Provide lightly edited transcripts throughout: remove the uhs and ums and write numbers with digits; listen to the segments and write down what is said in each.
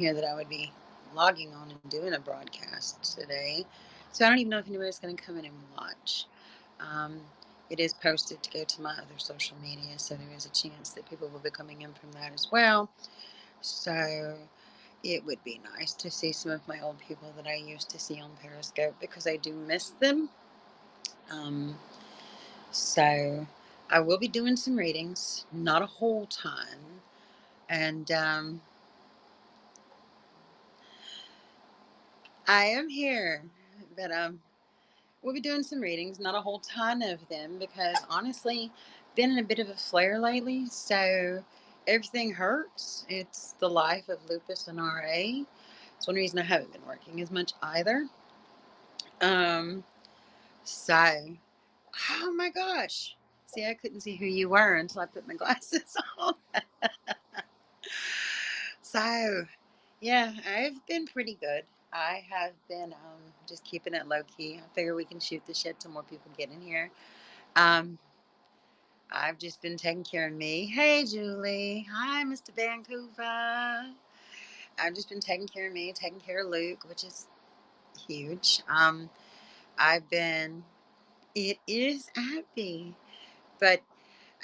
here that I would be logging on and doing a broadcast today. So I don't even know if anybody's going to come in and watch. Um, it is posted to go to my other social media, so there is a chance that people will be coming in from that as well. So it would be nice to see some of my old people that I used to see on Periscope because I do miss them. Um, so I will be doing some readings, not a whole ton. And I am here, but we'll be doing some readings, not a whole ton of them, because honestly, been in a bit of a flare lately, so everything hurts. It's the life of lupus and RA. It's one reason I haven't been working as much either. Um, so, oh my gosh. See, I couldn't see who you were until I put my glasses on. So, yeah, I've been pretty good. I have been just keeping it low key. I figure we can shoot the shit till more people get in here. Um, I've just been taking care of me. Hey, Julie. Hi, Mr. Vancouver. I've just been taking care of me, taking care of Luke, which is huge. I've been, it is happy, but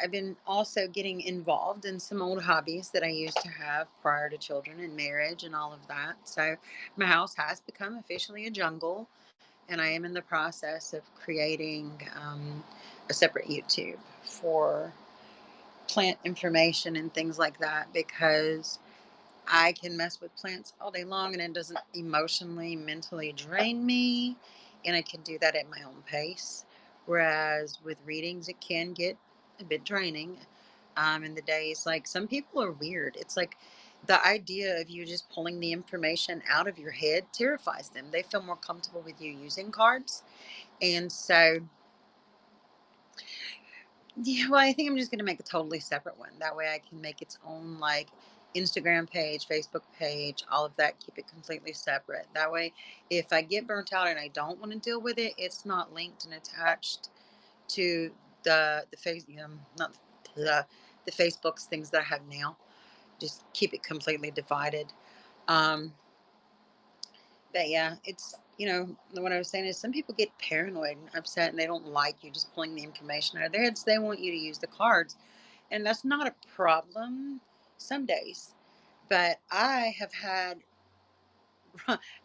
I've been also getting involved in some old hobbies that I used to have prior to children and marriage and all of that. So my house has become officially a jungle, and I am in the process of creating a separate YouTube for plant information and things like that because I can mess with plants all day long and it doesn't emotionally, mentally drain me. And I can do that at my own pace. Whereas with readings, it can get a bit draining in the days. Like some people are weird. It's like the idea of you just pulling the information out of your head terrifies them. They feel more comfortable with you using cards. And so yeah, well, I think I'm just going to make a totally separate one. That way I can make its own, like, Instagram page, Facebook page, all of that, keep it completely separate. That way, if I get burnt out and I don't want to deal with it, it's not linked and attached to the face, not the Facebook's things that I have now. Just keep it completely divided. Um, but yeah, it's, what I was saying is some people get paranoid and upset and they don't like you just pulling the information out of their heads. They want you to use the cards. And that's not a problem some days. But I've had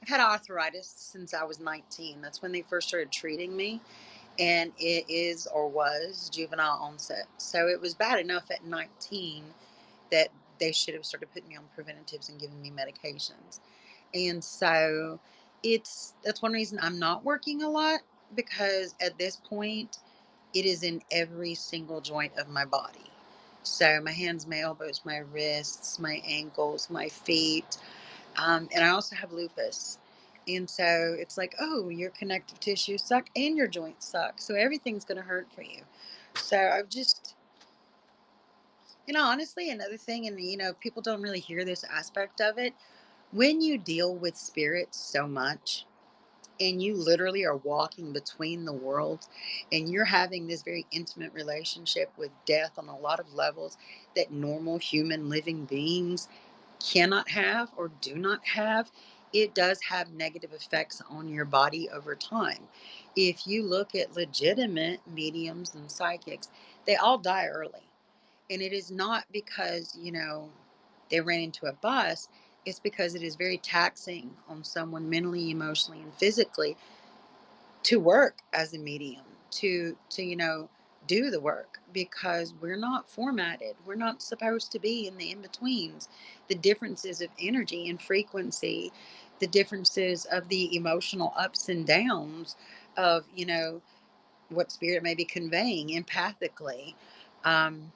arthritis since I was 19. That's when they first started treating me. And it is or was juvenile onset. So it was bad enough at 19 that they should have started putting me on preventatives and giving me medications. And so that's one reason I'm not working a lot because at this point it is in every single joint of my body. So my hands, my elbows, my wrists, my ankles, my feet, and I also have lupus. And so it's like, oh, your connective tissue suck and your joints suck. So everything's going to hurt for you. So I've just, honestly, another thing, and people don't really hear this aspect of it. When you deal with spirits so much, and you literally are walking between the worlds and you're having this very intimate relationship with death on a lot of levels that normal human living beings cannot have or do not have, it does have negative effects on your body over time. If you look at legitimate mediums and psychics, they all die early. And it is not because, they ran into a bus. It's because it is very taxing on someone mentally, emotionally, and physically to work as a medium, to do the work because we're not formatted. We're not supposed to be in the in-betweens. The differences of energy and frequency, the differences of the emotional ups and downs of, what spirit may be conveying empathically. Um,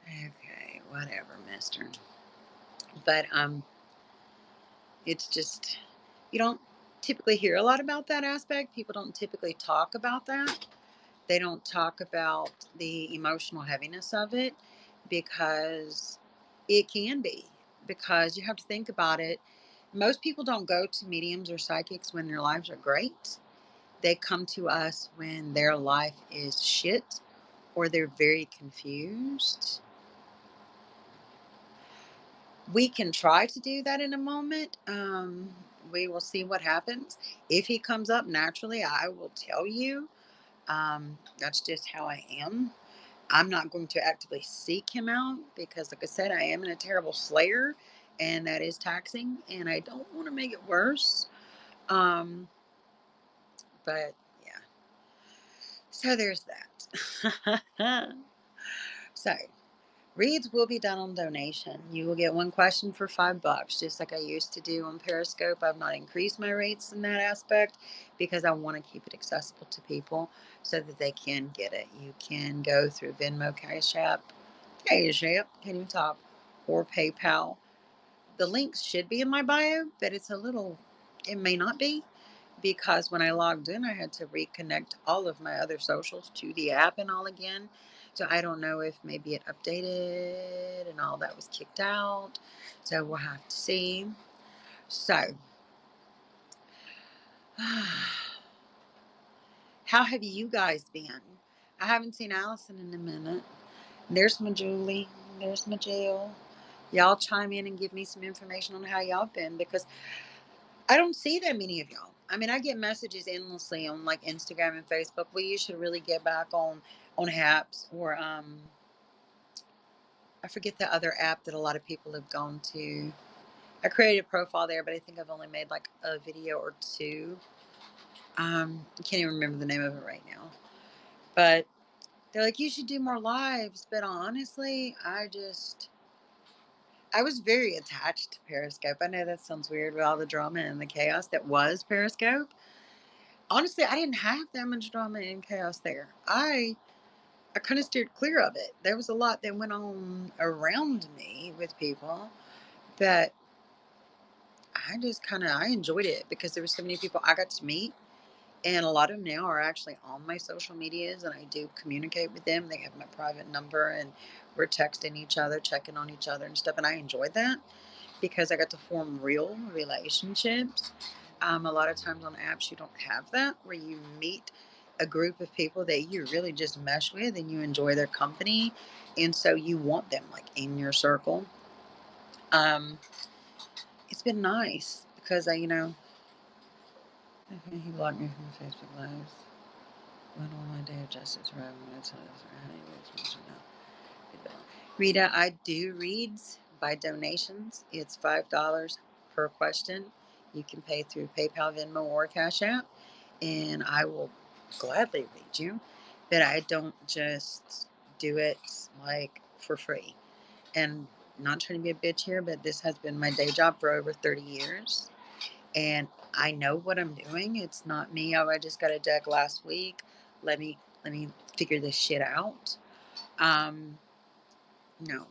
okay, whatever, mister. But it's just you don't typically hear a lot about that aspect. People don't typically talk about that. They don't talk about the emotional heaviness of it because it can be. Because you have to think about it. Most people don't go to mediums or psychics when their lives are great. They come to us when their life is shit or they're very confused. We can try to do that in a moment. We will see what happens. If he comes up naturally, I will tell you. That's just how I am. I'm not going to actively seek him out because, like I said, I am in a terrible slayer, and that is taxing, and I don't want to make it worse. Um, but yeah, so there's that. So reads will be done on donation. You will get one question for $5, just like I used to do on Periscope. I've not increased my rates in that aspect because I want to keep it accessible to people so that they can get it. You can go through Venmo, Cash App, can you talk, or PayPal. The links should be in my bio, but it may not be because when I logged in, I had to reconnect all of my other socials to the app and all again. So I don't know if maybe it updated and all that was kicked out. So we'll have to see. So, how have you guys been? I haven't seen Allison in a minute. There's my Julie. There's my Jill. Y'all chime in and give me some information on how y'all been because I don't see that many of y'all. I mean, I get messages endlessly on like Instagram and Facebook. Well, you should really get back on apps or I forget the other app that a lot of people have gone to. I created a profile there, but I think I've only made like a video or two. I can't even remember the name of it right now. But they're like, you should do more lives. But honestly, I was very attached to Periscope. I know that sounds weird with all the drama and the chaos that was Periscope. Honestly, I didn't have that much drama and chaos there. I kind of steered clear of it. There was a lot that went on around me with people that I enjoyed it because there were so many people I got to meet, and a lot of them now are actually on my social medias, and I do communicate with them. They have my private number, and we're texting each other, checking on each other and stuff, and I enjoyed that because I got to form real relationships. A lot of times on apps, you don't have that where you meet a group of people that you really just mesh with and you enjoy their company. And so you want them like in your circle. Um, it's been nice because he blocked me from Facebook Lives. When will my day of justice arrive? When I tell you, Rita, I do reads by donations. It's $5 per question. You can pay through PayPal, Venmo, or Cash App, and I will gladly read you. But I don't just do it like for free. And not trying to be a bitch here, but this has been my day job for over 30 years. And I know what I'm doing. It's not me. Oh, I just got a deck last week. Let me figure this shit out. Um, no,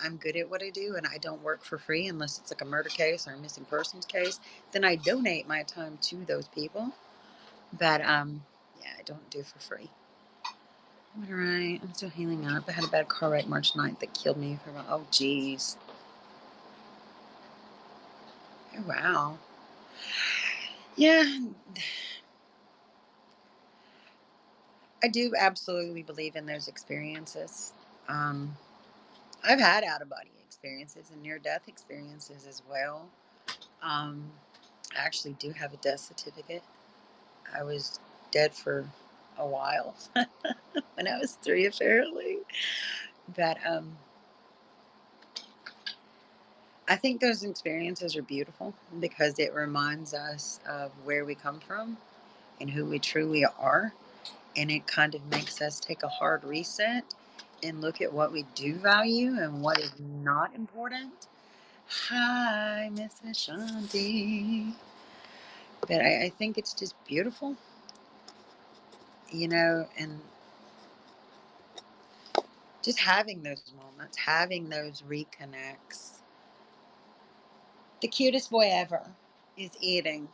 I'm good at what I do, and I don't work for free unless it's like a murder case or a missing persons case. Then I donate my time to those people. But yeah, I don't do for free. I'm alright. I'm still healing up. I had a bad car wreck March 9th that killed me for about, oh geez. Oh, wow. Yeah, I do absolutely believe in those experiences. Um, I've had out of body experiences and near death experiences as well. Um, I actually do have a death certificate. I was dead for a while when I was 3, apparently. But I think those experiences are beautiful because it reminds us of where we come from and who we truly are. And it kind of makes us take a hard reset and look at what we do value and what is not important. Hi, Miss Ashanti. But I think it's just beautiful, and just having those moments, having those reconnects. The cutest boy ever is eating.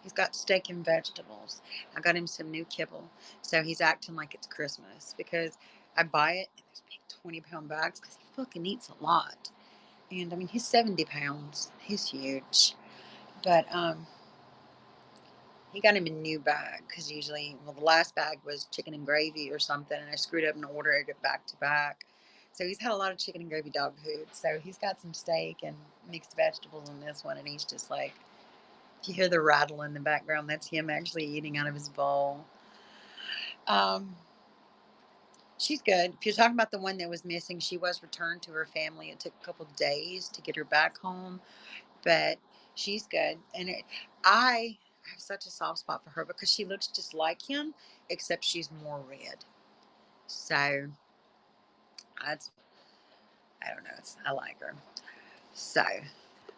He's got steak and vegetables. I got him some new kibble. So he's acting like it's Christmas because I buy it in those big 20-pound bags because he fucking eats a lot. And I mean, he's 70 pounds. He's huge. But he got him a new bag because usually, well, the last bag was chicken and gravy or something, and I screwed up and ordered it back to back. So he's had a lot of chicken and gravy dog food. So he's got some steak and mixed vegetables on this one, and he's just like, if you hear the rattle in the background, that's him actually eating out of his bowl. Um, she's good. If you're talking about the one that was missing, she was returned to her family. It took a couple days to get her back home, but she's good. And I have such a soft spot for her because she looks just like him, except she's more red. So that's, I don't know. I like her. So,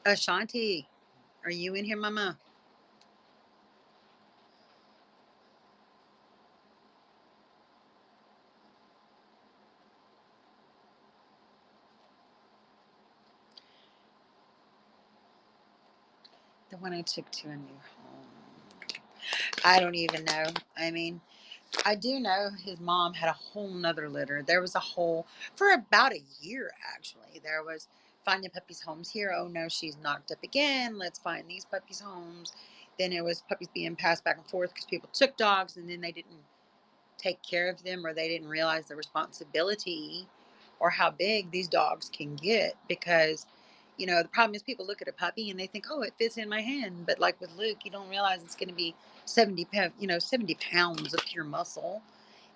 Ashanti, are you in here, Mama? The one I took to a new home. I don't even know. I mean, I do know his mom had a whole nother litter. There was a whole, for about a year actually. There was finding puppies' homes here. Oh no, she's knocked up again. Let's find these puppies' homes. Then it was puppies being passed back and forth because people took dogs and then they didn't take care of them or they didn't realize the responsibility or how big these dogs can get because the problem is people look at a puppy and they think, oh, it fits in my hand, but like with Luke, you don't realize it's going to be 70 pounds of pure muscle,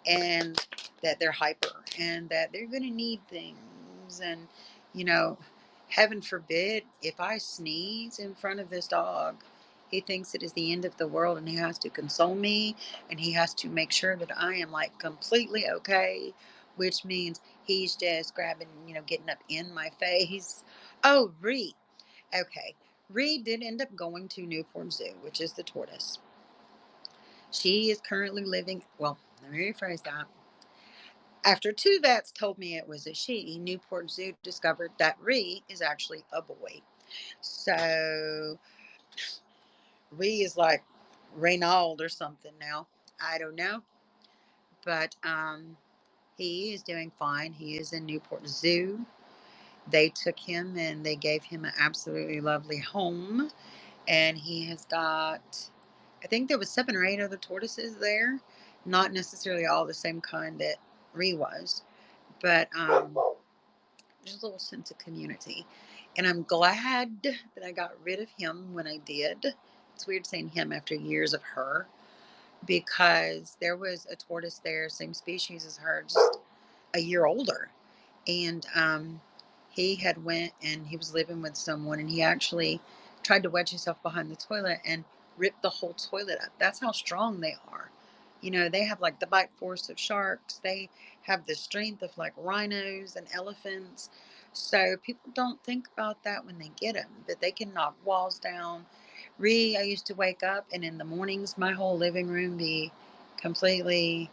and that they're hyper and that they're going to need things. And, you know, heaven forbid, if I sneeze in front of this dog, he thinks it is the end of the world and he has to console me and he has to make sure that I am like completely okay, which means he's just grabbing, getting up in my face. Oh, Ree. Okay. Ree did end up going to Newport Zoo, which is the tortoise. She is currently living, well, let me rephrase that. After two vets told me it was a she, Newport Zoo discovered that Ree is actually a boy. So Ree is like Reynald or something now. I don't know. But he is doing fine. He is in Newport Zoo. They took him and they gave him an absolutely lovely home. And he has got, I think there was 7 or 8 other tortoises there. Not necessarily all the same kind that Ree was. But there's a little sense of community. And I'm glad that I got rid of him when I did. It's weird saying him after years of her because there was a tortoise there, same species as her, just a year older. And he had went and he was living with someone and he actually tried to wedge himself behind the toilet and ripped the whole toilet up. That's how strong they are. They have like the bite force of sharks. They have the strength of like rhinos and elephants. So people don't think about that when they get them, but they can knock walls down. I used to wake up and in the mornings my whole living room be completely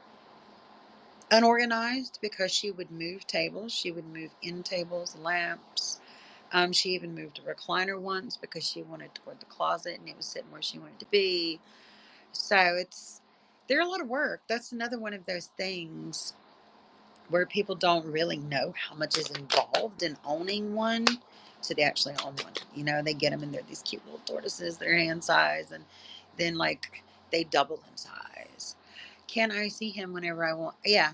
unorganized because she would move tables. She would move end tables, lamps. She even moved a recliner once because she wanted toward the closet and it was sitting where she wanted to be. So they're a lot of work. That's another one of those things where people don't really know how much is involved in owning one. So they actually own one. They get them and they're these cute little tortoises. They're hand size and then like they double in size. Can I see him whenever I want? Yeah,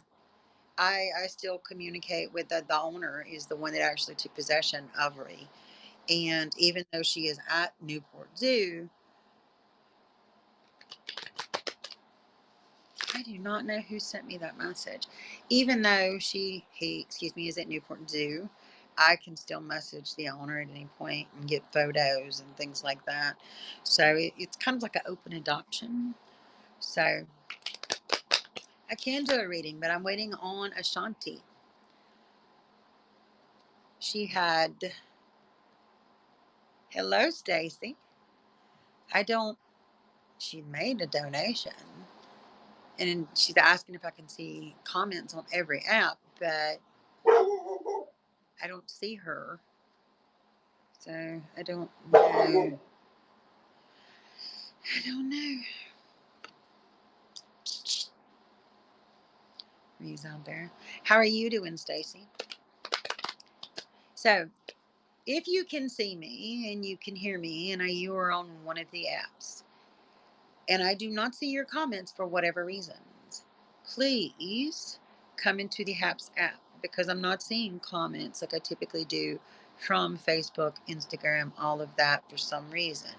I still communicate with the owner is the one that actually took possession of Ree. And even though she is at Newport Zoo, I do not know who sent me that message. Even though he is at Newport Zoo, I can still message the owner at any point and get photos and things like that. So it's kind of like an open adoption. So I can do a reading, but I'm waiting on Ashanti. She had, hello, Stacy. I don't, she made a donation and she's asking if I can see comments on every app, but I don't see her. So I don't know. I don't know. He's out there. How are you doing, Stacy? So if you can see me and you can hear me and you are on one of the apps and I do not see your comments for whatever reasons, please come into the apps app because I'm not seeing comments like I typically do from Facebook, Instagram, all of that for some reason.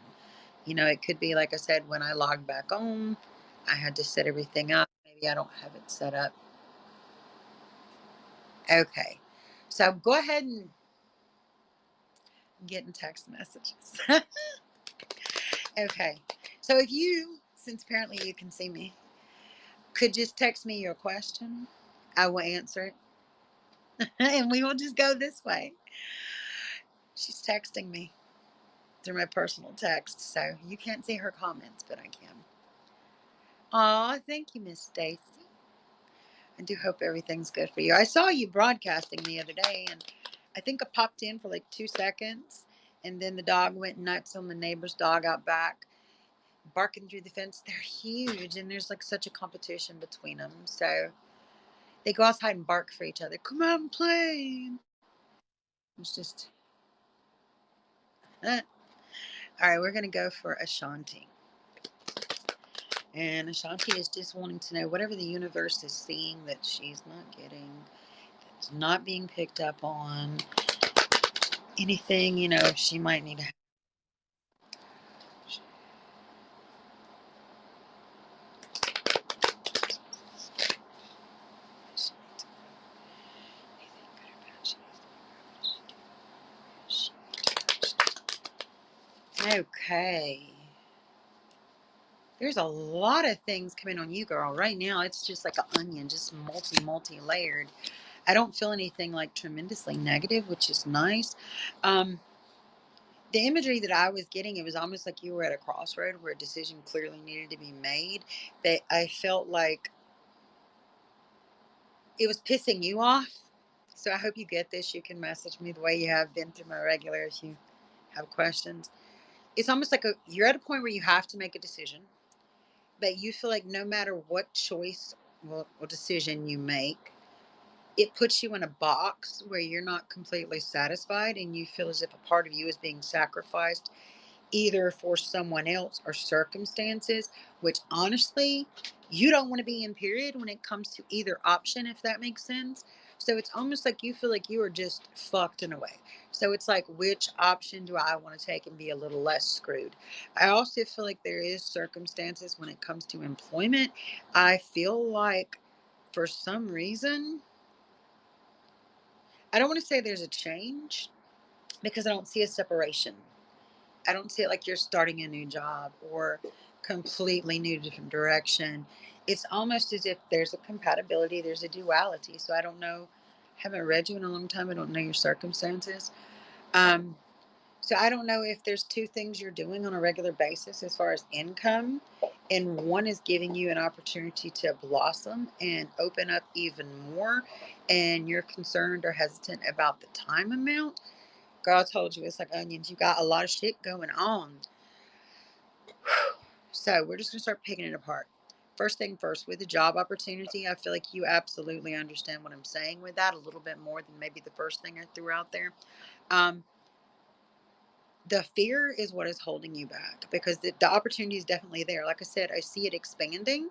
It could be, like I said, when I logged back on, I had to set everything up. Maybe I don't have it set up. Okay. So go ahead and get in text messages. Okay. So if you, since apparently you can see me, could just text me your question, I will answer it. And we will just go this way. She's texting me through my personal text, so you can't see her comments, but I can. Aw, thank you, Miss Stacy. I do hope everything's good for you. I saw you broadcasting the other day, and I think I popped in for like 2 seconds, and then the dog went nuts on the neighbor's dog out back, barking through the fence. They're huge, and there's like such a competition between them. So they go outside and bark for each other. Come out and play. It's just, all right, we're going to go for Ashanti. And Ashanti is just wanting to know whatever the universe is seeing that she's not getting, that's not being picked up on, anything, she might need to. Okay. There's a lot of things coming on you, girl. Right now, it's just like an onion, just multi layered. I don't feel anything like tremendously negative, which is nice. The imagery that I was getting, it was almost like you were at a crossroad where a decision clearly needed to be made. But I felt like it was pissing you off. So I hope you get this. You can message me the way you have been through my regular if you have questions. It's almost like you're at a point where you have to make a decision, but you feel like no matter what choice or decision you make, it puts you in a box where you're not completely satisfied, and you feel as if a part of you is being sacrificed either for someone else or circumstances, which honestly, you don't want to be in, period, when it comes to either option, if that makes sense. So it's almost like you feel like you are just fucked in a way. So it's like, which option do I want to take and be a little less screwed? I also feel like there is circumstances when it comes to employment. I feel like for some reason, I don't want to say there's a change because I don't see a separation. I don't see it like you're starting a new job or completely new different direction. It's almost as if there's a compatibility, there's a duality. So I don't know. Haven't read you in a long time. I don't know your circumstances. Um, so I don't know if there's two things you're doing on a regular basis as far as income, and one is giving you an opportunity to blossom and open up even more, and you're concerned or hesitant about the time amount. God told you it's like onions. You got a lot of shit going on. So we're just going to start picking it apart. First thing first, with the job opportunity, I feel like you absolutely understand what I'm saying with that a little bit more than maybe the first thing I threw out there. Um, the fear is what is holding you back because the opportunity is definitely there. Like I said, I see it expanding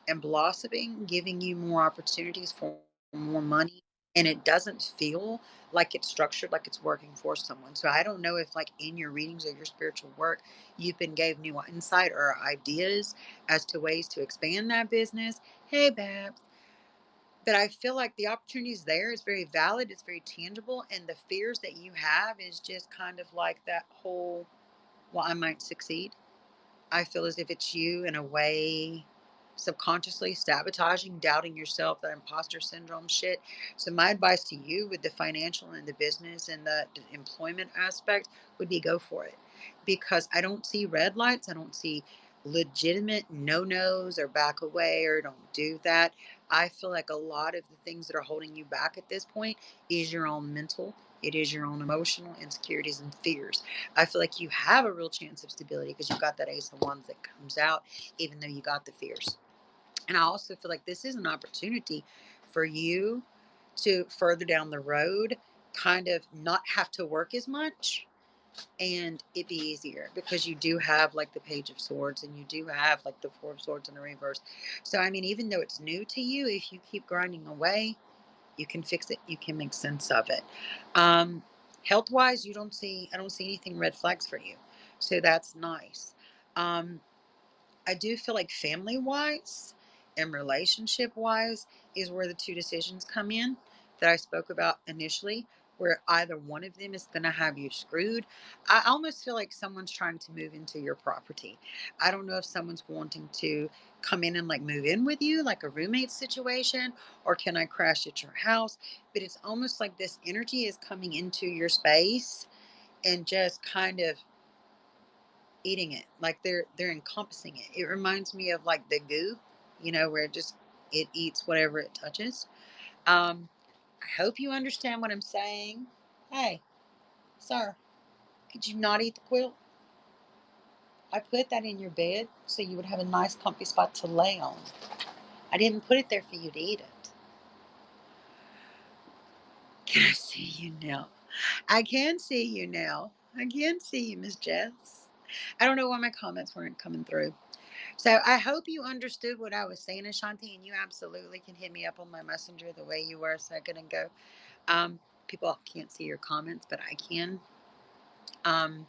and blossoming, giving you more opportunities for more money. And it doesn't feel like it's structured, like it's working for someone. So I don't know if, like, in your readings or your spiritual work, you've been gave new insight or ideas as to ways to expand that business. Hey, Babs. But I feel like the opportunity is there. It's very valid. It's very tangible. And the fears that you have is just kind of like that whole, well, I might succeed. I feel as if it's you in a way subconsciously sabotaging, doubting yourself, that imposter syndrome shit. So my advice to you with the financial and the business and the employment aspect would be go for it. Because I don't see red lights. I don't see legitimate no-nos or back away or don't do that. I feel like a lot of the things that are holding you back at this point is your own mental. It is your own emotional insecurities and fears. I feel like you have a real chance of stability because you've got that Ace of Wands that comes out, even though you got the fears. And I also feel like this is an opportunity for you to further down the road kind of not have to work as much and it be easier because you do have like the Page of Swords and you do have like the Four of Swords in the reverse. So, I mean, even though it's new to you, if you keep grinding away, You can fix it. You can make sense of it. Um, Health wise, I don't see anything red flags for you. So that's nice. Um, I do feel like family wise and relationship wise is where the two decisions come in that I spoke about initially, where either one of them is going to have you screwed. I almost feel like someone's trying to move into your property. I don't know if someone's wanting to come in and like move in with you, like a roommate situation, or can I crash at your house? But it's almost like this energy is coming into your space and just kind of eating it, like they're encompassing it. It reminds me of like the goo, where it eats whatever it touches. I hope you understand what I'm saying. Hey, sir, could you not eat the quilt? I put that in your bed so you would have a nice comfy spot to lay on. I didn't put it there for you to eat it. Can I see you now? I can see you now. I can see you, Miss Jess. I don't know why my comments weren't coming through. So I hope you understood what I was saying, Ashanti, and you absolutely can hit me up on my messenger the way you were a second ago. Um, People can't see your comments, but I can. Um,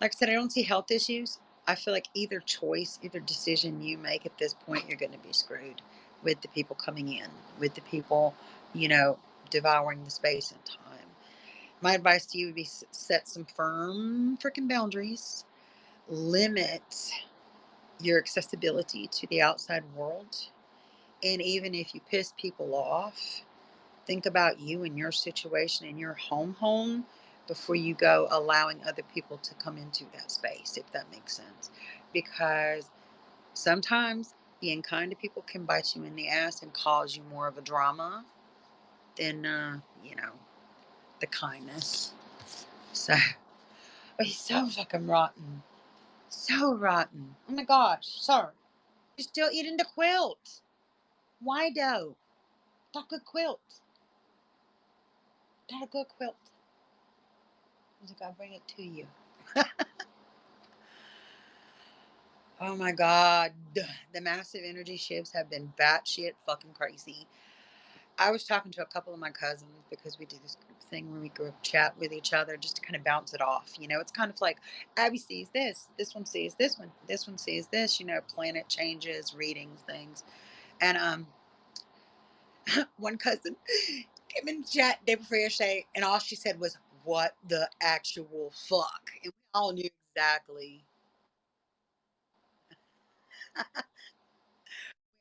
like I said, I don't see health issues. I feel like either choice, either decision you make at this point, you're going to be screwed with the people coming in, with the people, you know, devouring the space and time. My advice to you would be set some firm freaking boundaries, limit your accessibility to the outside world. And even if you piss people off, think about you and your situation and your home before you go allowing other people to come into that space, if that makes sense. Because sometimes being kind to people can bite you in the ass and cause you more of a drama than, the kindness. So, but he's so fucking rotten. So rotten. Oh my gosh, sir. You're still eating the quilt. Why though? That good quilt. That a good quilt. I was like, I'll bring it to you. Oh my God. The massive energy shifts have been batshit fucking crazy. I was talking to a couple of my cousins because we do this group thing where we group chat with each other just to kind of bounce it off. It's kind of like Abby sees this one sees this one sees this, planet changes, readings, things. And one cousin came in chat day before yesterday, and all she said was, "What the actual fuck?" And we all knew exactly.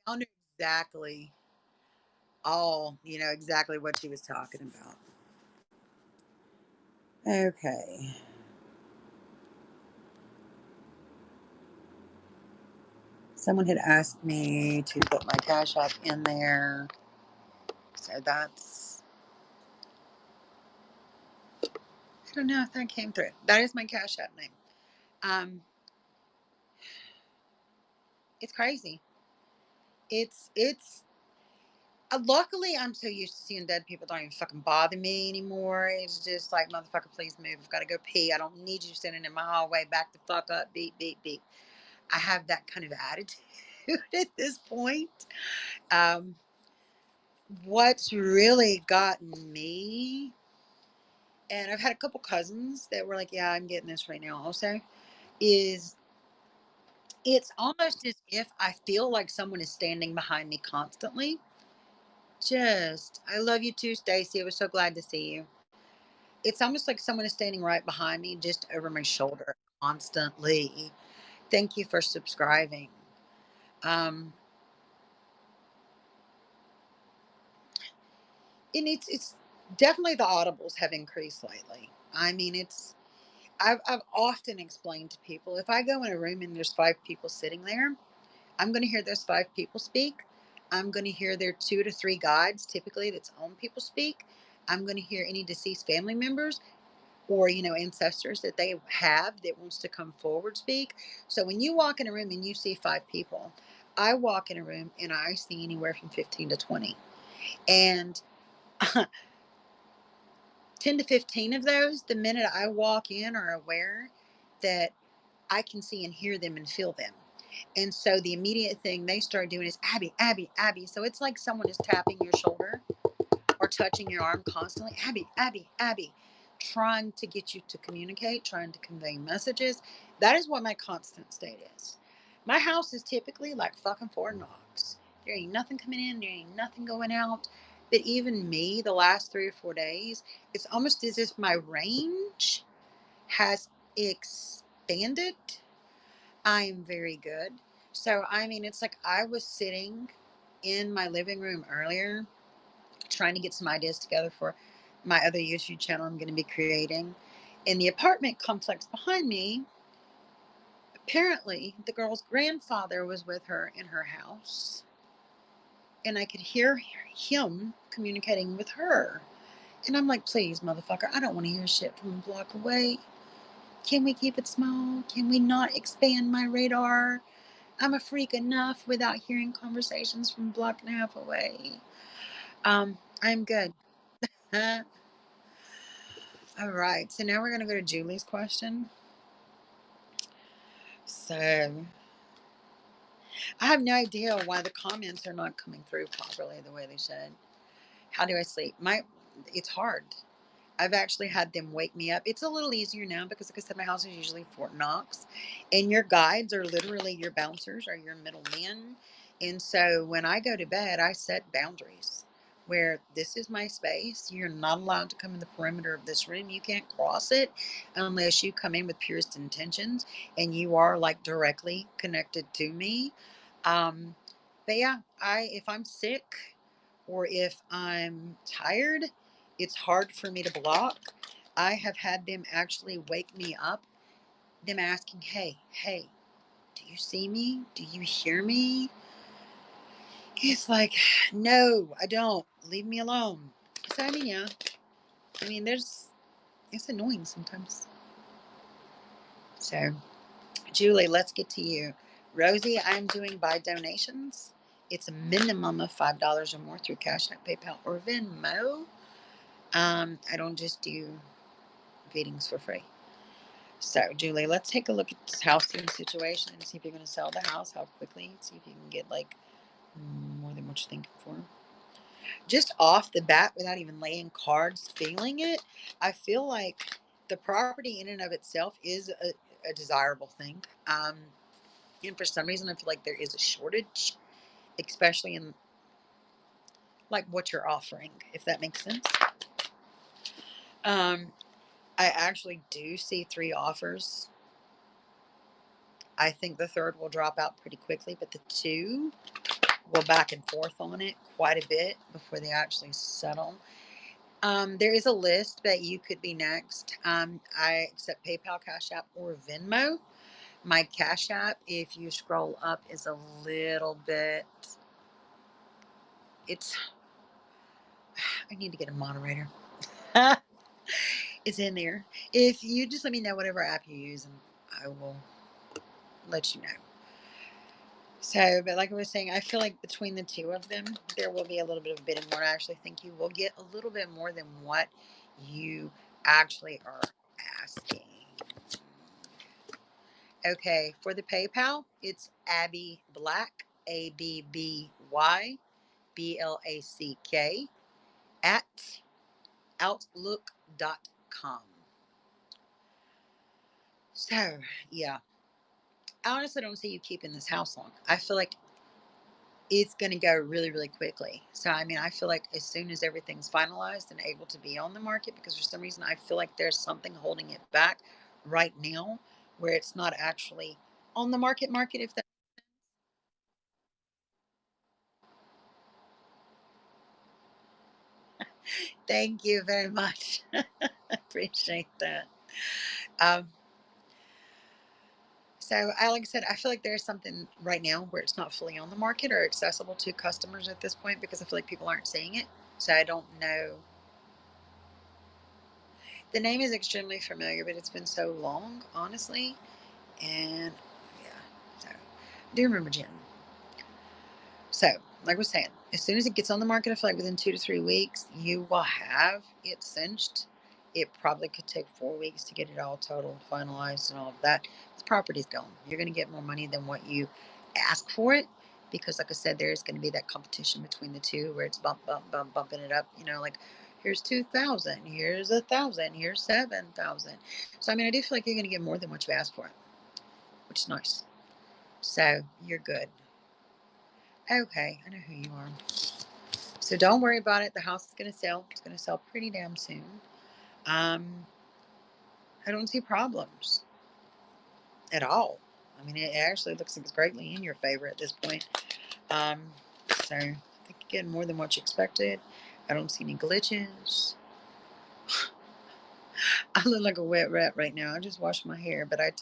We all knew exactly exactly what she was talking about. Okay. Someone had asked me to put my Cash App in there. So I don't know if that came through. That is my Cash App name. Um, it's crazy. It's luckily I'm so used to seeing dead people don't even fucking bother me anymore. It's just like, motherfucker, please move. I've got to go pee. I don't need you sitting in my hallway. Back the fuck up. Beep, beep, beep. I have that kind of attitude at this point. Um, what's really gotten me, and I've had a couple cousins that were like, yeah, I'm getting this right now also, is it's almost as if I feel like someone is standing behind me constantly. I love you too, Stacy. I was so glad to see you. It's almost like someone is standing right behind me, just over my shoulder constantly. Thank you for subscribing. Um, and it's definitely the audibles have increased lately. I mean, I've often explained to people, if I go in a room and there's 5 people sitting there, I'm going to hear those 5 people speak. I'm going to hear their 2 to 3 guides, typically that's own people speak. I'm going to hear any deceased family members or ancestors that they have that wants to come forward speak. So when you walk in a room and you see 5 people, I walk in a room and I see anywhere from 15 to 20, and 10 to 15 of those, the minute I walk in, are aware that I can see and hear them and feel them. And so the immediate thing they start doing is Abby, Abby, Abby. So it's like someone is tapping your shoulder or touching your arm constantly. Abby, Abby, Abby. Trying to get you to communicate, trying to convey messages. That is what my constant state is. My house is typically like fucking Fort Knox. There ain't nothing coming in, there ain't nothing going out. But even me, the last 3 or 4 days, it's almost as if my range has expanded. I am very good. So, I mean, it's like I was sitting in my living room earlier trying to get some ideas together for my other YouTube channel I'm going to be creating. In the apartment complex behind me, apparently the girl's grandfather was with her in her house, and I could hear him communicating with her. And I'm like, please, motherfucker, I don't want to hear shit from a block away. Can we keep it small? Can we not expand my radar? I'm a freak enough without hearing conversations from a block and a half away. I'm good. All right, so now we're going to go to Julie's question. So, I have no idea why the comments are not coming through properly the way they should. How do I sleep? It's hard. I've actually had them wake me up. It's a little easier now because, like I said, my house is usually Fort Knox, and your guides are literally your bouncers or your middlemen. And so when I go to bed, I set boundaries where this is my space. You're not allowed to come in the perimeter of this room. You can't cross it unless you come in with purest intentions and you are like directly connected to me. Um, but yeah, if I'm sick or if I'm tired, it's hard for me to block. I have had them actually wake me up, them asking, hey, do you see me? Do you hear me? It's like, no, I don't. Leave me alone. So, I mean, yeah. I mean, it's annoying sometimes. So, Julie, let's get to you. Rosie, I'm doing by donations. It's a minimum of $5 or more through Cash App, PayPal, or Venmo. I don't just do readings for free. So, Julie, let's take a look at this housing situation and see if you're going to sell the house, how quickly, see if you can get like more than what you're thinking for. Just off the bat, without even laying cards, feeling it, I feel like the property in and of itself is a desirable thing. And for some reason, I feel like there is a shortage, especially in like what you're offering, if that makes sense. Um, I actually do see 3 offers. I think the third will drop out pretty quickly, but the 2 will back and forth on it quite a bit before they actually settle. There is a list that you could be next. I accept PayPal, Cash App, or Venmo. My Cash App, if you scroll up, is a little bit. I need to get a moderator. It's in there. If you just let me know whatever app you use, and I will let you know. So, but like I was saying, I feel like between the 2 of them, there will be a little bit of bidding war. I actually think you will get a little bit more than what you actually are asking. Okay, for the PayPal, it's Abby Black, ABBY, BLACK, at outlook.com. So, yeah, I honestly don't see you keeping this house long. I feel like it's going to go really, really quickly. So, I mean, I feel like as soon as everything's finalized and able to be on the market, because for some reason I feel like there's something holding it back right now where it's not actually on the market, if that. Thank you very much. I appreciate that. Um, so, like I said, I feel like there's something right now where it's not fully on the market or accessible to customers at this point because I feel like people aren't seeing it. So, I don't know. The name is extremely familiar, but it's been so long, honestly. And yeah, so I do remember Jen. So, like I was saying, as soon as it gets on the market, I feel like within 2 to 3 weeks, you will have it cinched. It probably could take 4 weeks to get it all totaled, finalized, and all of that. The property's gone. You're going to get more money than what you ask for it because, like I said, there's going to be that competition between the two where it's bumping it up. Like here's 2,000, here's 1,000, here's 7,000. So I mean, I do feel like you're going to get more than what you asked for, which is nice. So you're good. Okay, I know who you are. So don't worry about it. The house is going to sell. It's going to sell pretty damn soon. Um, I don't see problems at all. I mean, it actually looks like it's greatly in your favor at this point. Um, so I think you're getting more than what you expected. I don't see any glitches. I look like a wet rat right now. I just washed my hair, but I had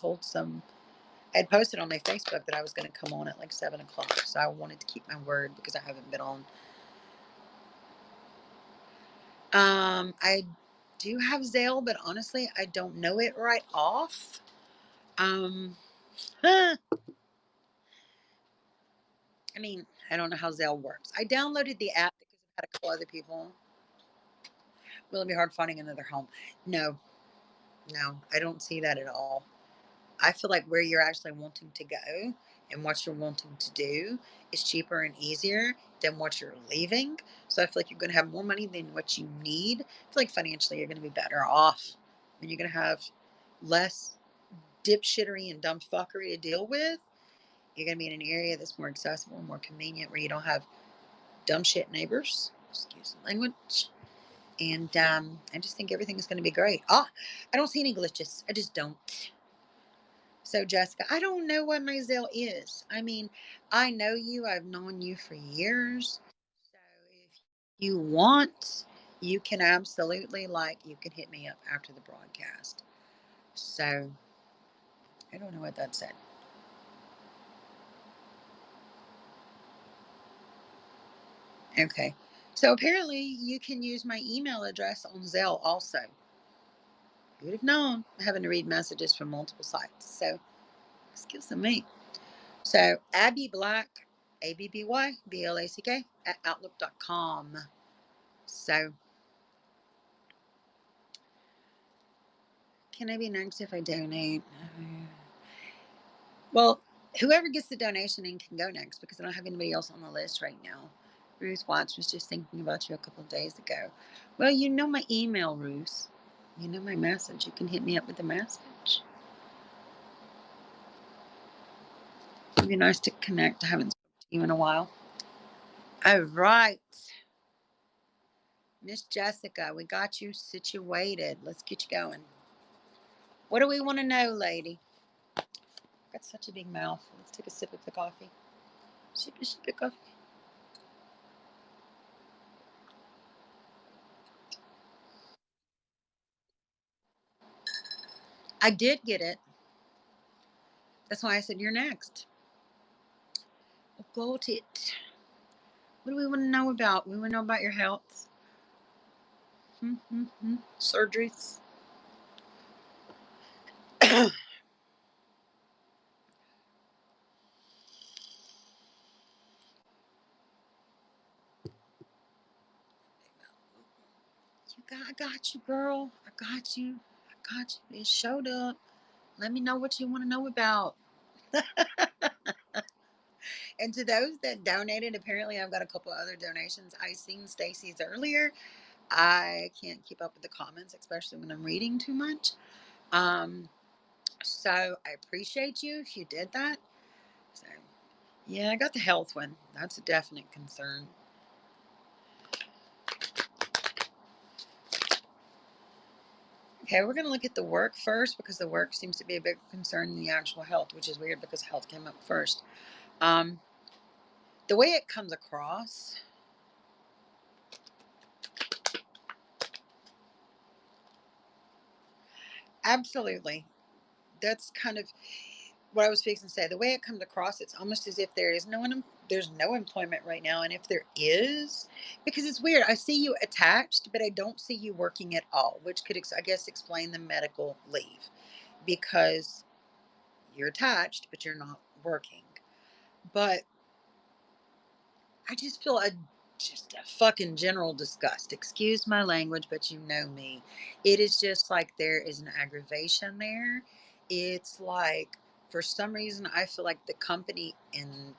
posted on my Facebook that I was going to come on at like 7 o'clock. So I wanted to keep my word because I haven't been on. I do have Zale, but honestly, I don't know it right off. I mean, I don't know how Zelle works. I downloaded the app because I've had a couple other people. Will it be hard finding another home? No, no, I don't see that at all. I feel like where you're actually wanting to go and what you're wanting to do is cheaper and easier than what you're leaving. So I feel like you're going to have more money than what you need. I feel like financially you're going to be better off. And you're going to have less dipshittery and dumb fuckery to deal with. You're going to be in an area that's more accessible, more convenient, where you don't have dumb shit neighbors. Excuse the language. And I just think everything is going to be great. I don't see any glitches. I just don't. So, Jessica, I don't know what my Zelle is. I mean, I know you. I've known you for years. So, if you want, you can absolutely, you can hit me up after the broadcast. So, I don't know what that said. Okay. So, apparently, you can use my email address on Zelle also. Who'd have known? Having to read messages from multiple sites. So, excuse me. So, Abby Black, ABBYBLACK, at Outlook.com. So, can I be next if I donate? Well, whoever gets the donation in can go next because I don't have anybody else on the list right now. Ruth Watts was just thinking about you a couple of days ago. Well, you know my email, Ruth. You know my message. You can hit me up with the message. It'd be nice to connect. I haven't spoken to you in a while. All right. Miss Jessica, we got you situated. Let's get you going. What do we want to know, lady? Got such a big mouth. Let's take a sip of the coffee. Sip of coffee. I did get it. That's why I said you're next. Got it. What do we want to know about? We want to know about your health. Surgeries. You I got you, girl. I got you. I got you. It showed up. Let me know what you want to know about. And to those that donated, apparently I've got a couple other donations. I seen Stacy's earlier. I can't keep up with the comments, especially when I'm reading too much. So I appreciate you if you did that. So yeah, I got the health one. That's a definite concern. Okay, we're going to look at the work first because the work seems to be a bigger concern than the actual health, which is weird because health came up first. The way it comes across, absolutely. That's kind of what I was fixing to say. The way it comes across, it's almost as if there's no employment right now, and if there is, because it's weird. I see you attached, but I don't see you working at all, which could, I guess, explain the medical leave, because you're attached, but you're not working. But I just feel just a fucking general disgust. Excuse my language, but you know me. It is just like there is an aggravation there. It's like for some reason I feel like the company in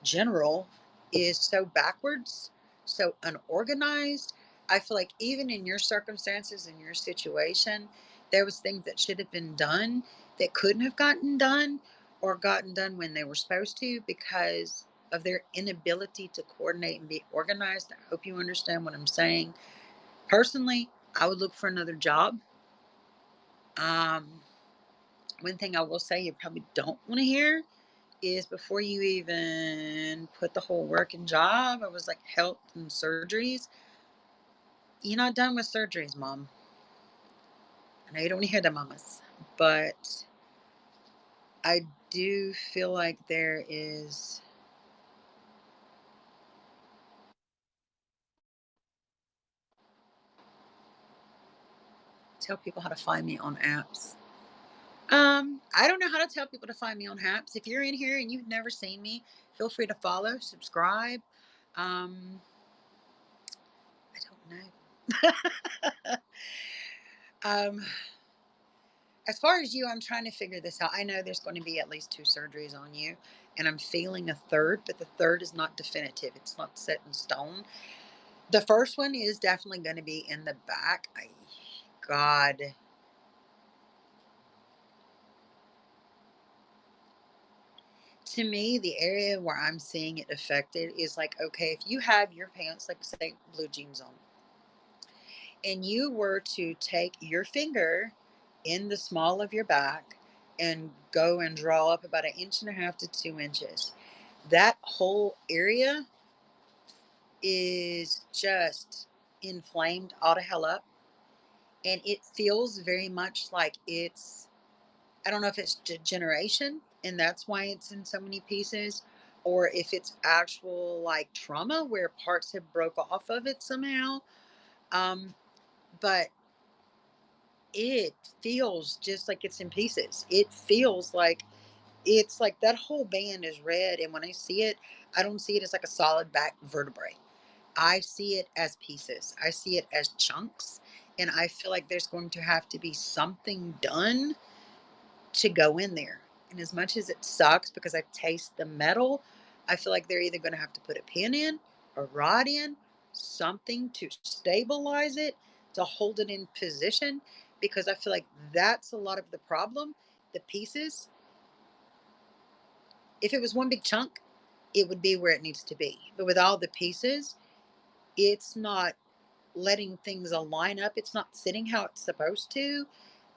general is so backwards, so unorganized. I feel like even in your circumstances, in your situation, there was things that should have been done that couldn't have gotten done or gotten done when they were supposed to because of their inability to coordinate and be organized. I hope you understand what I'm saying. Personally, I would look for another job. Um, One thing I will say you probably don't want to hear is before you even put the whole working job, I was like health and surgeries. You're not done with surgeries, mom. I know you don't want to hear that, mamas, but I do feel like there is. Tell people how to find me on apps. I don't know how to tell people to find me on apps. If you're in here and you've never seen me, feel free to follow, subscribe. Um, I don't know. um, as far as you, I'm trying to figure this out. I know there's going to be at least two surgeries on you, and I'm feeling a third, but the third is not definitive. It's not set in stone. The first one is definitely going to be in the back. God, to me, the area where I'm seeing it affected is like, okay, if you have your pants, like say blue jeans on, and you were to take your finger in the small of your back and go and draw up about an inch and a half to 2 inches, that whole area is just inflamed all to hell up. And it feels very much like it's, I don't know if it's degeneration and that's why it's in so many pieces, or if it's actual like trauma where parts have broke off of it somehow. But it feels just like it's in pieces. It feels like it's like that whole band is red. And when I see it, I don't see it as like a solid back vertebrae. I see it as pieces. I see it as chunks. And I feel like there's going to have to be something done to go in there. And as much as it sucks because I taste the metal, I feel like they're either going to have to put a pin in, a rod in, something to stabilize it, to hold it in position, because I feel like that's a lot of the problem. The pieces, if it was one big chunk, it would be where it needs to be. But with all the pieces, it's not letting things align up. It's not sitting how it's supposed to.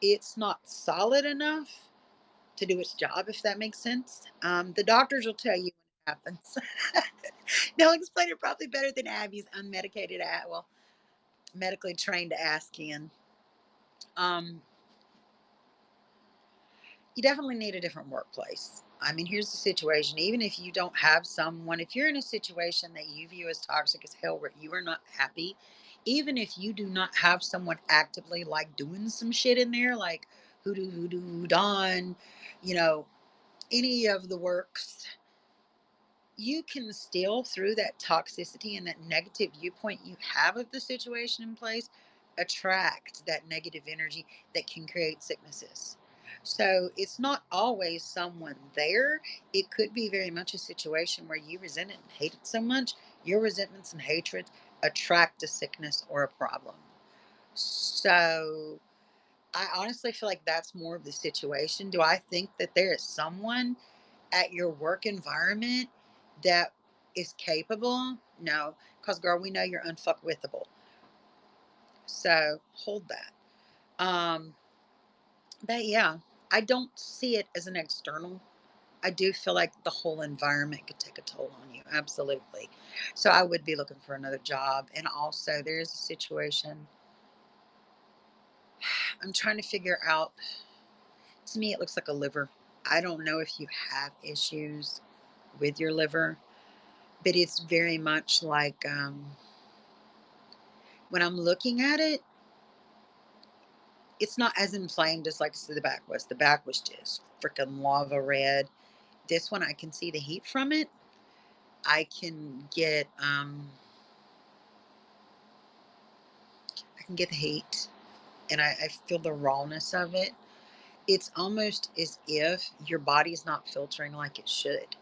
It's not solid enough to do its job, if that makes sense. The doctors will tell you when it happens. They'll explain it probably better than Abby's unmedicated, well, medically trained ass can. Um, you definitely need a different workplace. I mean, here's the situation. Even if you don't have someone, if you're in a situation that you view as toxic as hell, where you are not happy, even if you do not have someone actively like doing some shit in there, like hoodoo don, you know, any of the works, you can still, through that toxicity and that negative viewpoint you have of the situation in place, attract that negative energy that can create sicknesses. So it's not always someone there. It could be very much a situation where you resent it and hate it so much, your resentments and hatred attract a sickness or a problem. So I honestly feel like that's more of the situation. Do I think that there is someone at your work environment that is capable? No, because girl, we know you're unfuckwithable. So hold that. Um, but yeah, I don't see it as an external. I do feel like the whole environment could take a toll on you. Absolutely. So I would be looking for another job. And also, there is a situation I'm trying to figure out. To me, it looks like a liver. I don't know if you have issues with your liver, but it's very much like when I'm looking at it, it's not as inflamed as like the back was. The back was just freaking lava red. This one, I can see the heat from it. I can get I can get the heat, and I feel the rawness of it. It's almost as if your body's not filtering like it should.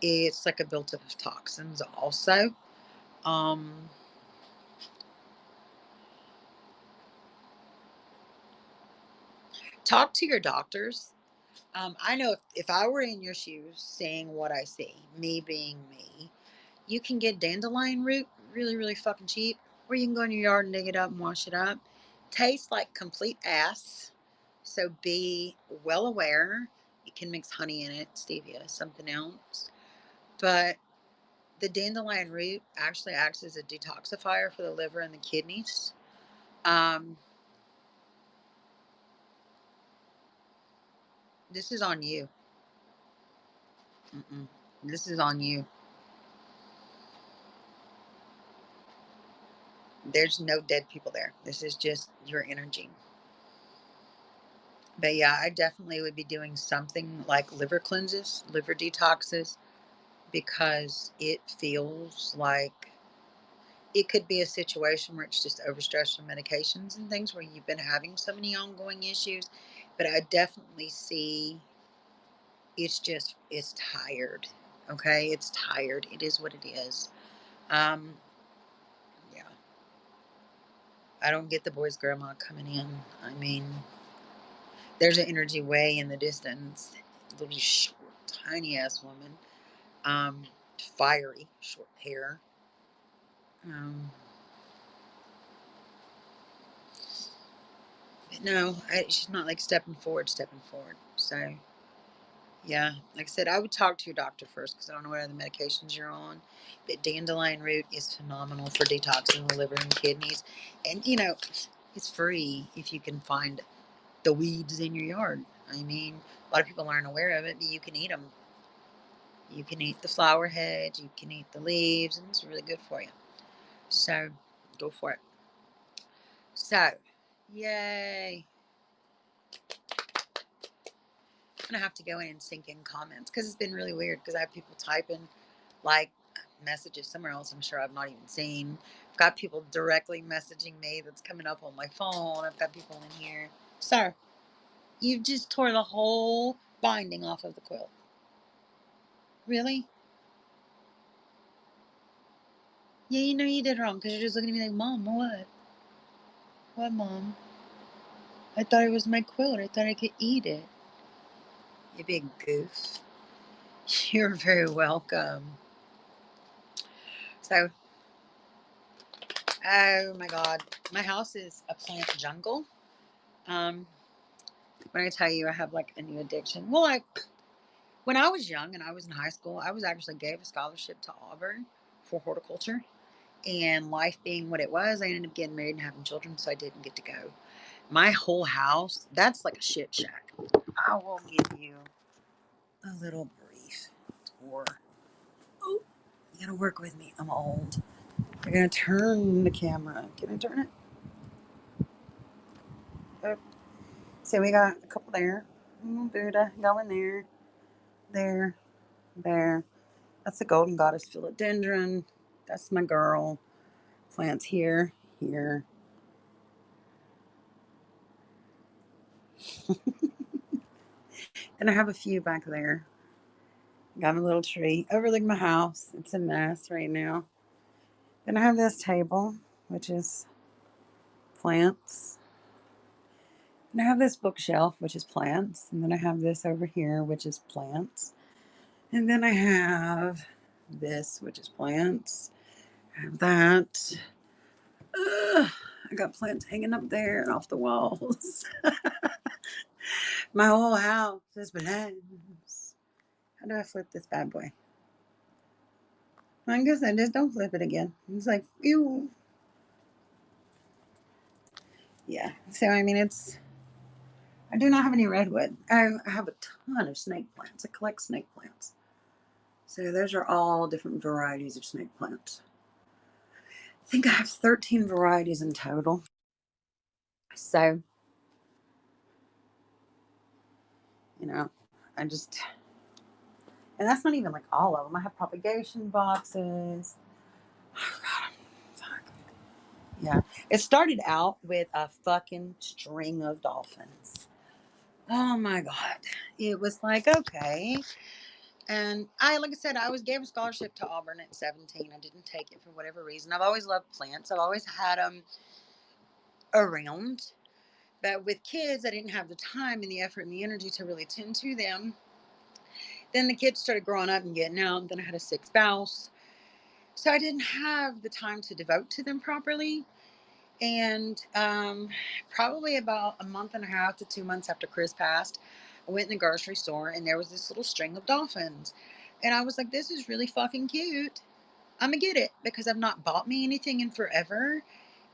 It's like a buildup of toxins also. Um, Talk to your doctors. I know if I were in your shoes seeing what I see, me being me, you can get dandelion root really, really fucking cheap, or you can go in your yard and dig it up and wash it up. Tastes like complete ass. So be well aware. You can mix honey in it, stevia, something else. But the dandelion root actually acts as a detoxifier for the liver and the kidneys. Um, this is on you. Mm-mm. This is on you. There's no dead people there. This is just your energy. But yeah, I definitely would be doing something like liver cleanses, liver detoxes, because it feels like it could be a situation where it's just overstress from medications and things where you've been having so many ongoing issues. But I definitely see it's tired. Okay, it's tired. It is what it is. Um, yeah, I don't get the boy's grandma coming in. I mean, there's an energy way in the distance. Little short, tiny ass woman. Um, Fiery, short hair. Um, but no, she's not like stepping forward, stepping forward. So yeah, like I said, I would talk to your doctor first because I don't know what other medications you're on. But dandelion root is phenomenal for detoxing the liver and kidneys, and it's free if you can find the weeds in your yard. I mean, a lot of people aren't aware of it, but you can eat them. You can eat the flower heads, you can eat the leaves, and it's really good for you. So go for it. So, yay. I'm going to have to go in and sync in comments because it's been really weird because I have people typing like messages somewhere else I'm sure I've not even seen. I've got people directly messaging me that's coming up on my phone. I've got people in here. Sir, you just tore the whole binding off of the quilt. Really? Yeah, you know you did wrong because you're just looking at me like, Mom, what? What, Mom? I thought it was my quilt. I thought I could eat it. You big goof. You're very welcome. So, oh my God, my house is a plant jungle. Um, when I tell you I have like a new addiction, well, when I was young and I was in high school, I was actually gave a scholarship to Auburn for horticulture. And life being what it was, I ended up getting married and having children, so I didn't get to go. My whole house, that's like a shit shack. I will give you a little brief tour. Oh, you gotta work with me. I'm old. I'm gonna turn the camera. Can I turn it? Oh. So we got a couple there. Buddha going there. There. There. That's the golden goddess philodendron. That's my girl. Plants here. Here. And I have a few back there. Got a little tree overlooking my house. It's a mess right now. Then I have this table, which is plants. And I have this bookshelf, which is plants. And then I have this over here, which is plants. And then I have this, which is plants. I have that. Ugh, I got plants hanging up there and off the walls. My whole house is plants. How do I flip this bad boy? I guess I just don't flip it again. It's like, ew. Yeah. So, I mean, I do not have any redwood. I have a ton of snake plants. I collect snake plants. So, those are all different varieties of snake plants. I think I have 13 varieties in total. So, you know, I just, and that's not even like all of them. I have propagation boxes. Oh, God, fuck. Yeah. It started out with a fucking string of dolphins. Oh my God. It was like, okay. And like I said, I was gave a scholarship to Auburn at 17. I didn't take it for whatever reason. I've always loved plants. I've always had them around. But with kids, I didn't have the time and the effort and the energy to really tend to them. Then the kids started growing up and getting out. Then I had a sick spouse. So I didn't have the time to devote to them properly. And probably about a month and a half to 2 months after Chris passed, I went in the grocery store and there was this little string of dolphins. And I was like, this is really fucking cute. I'm going to get it because I've not bought me anything in forever.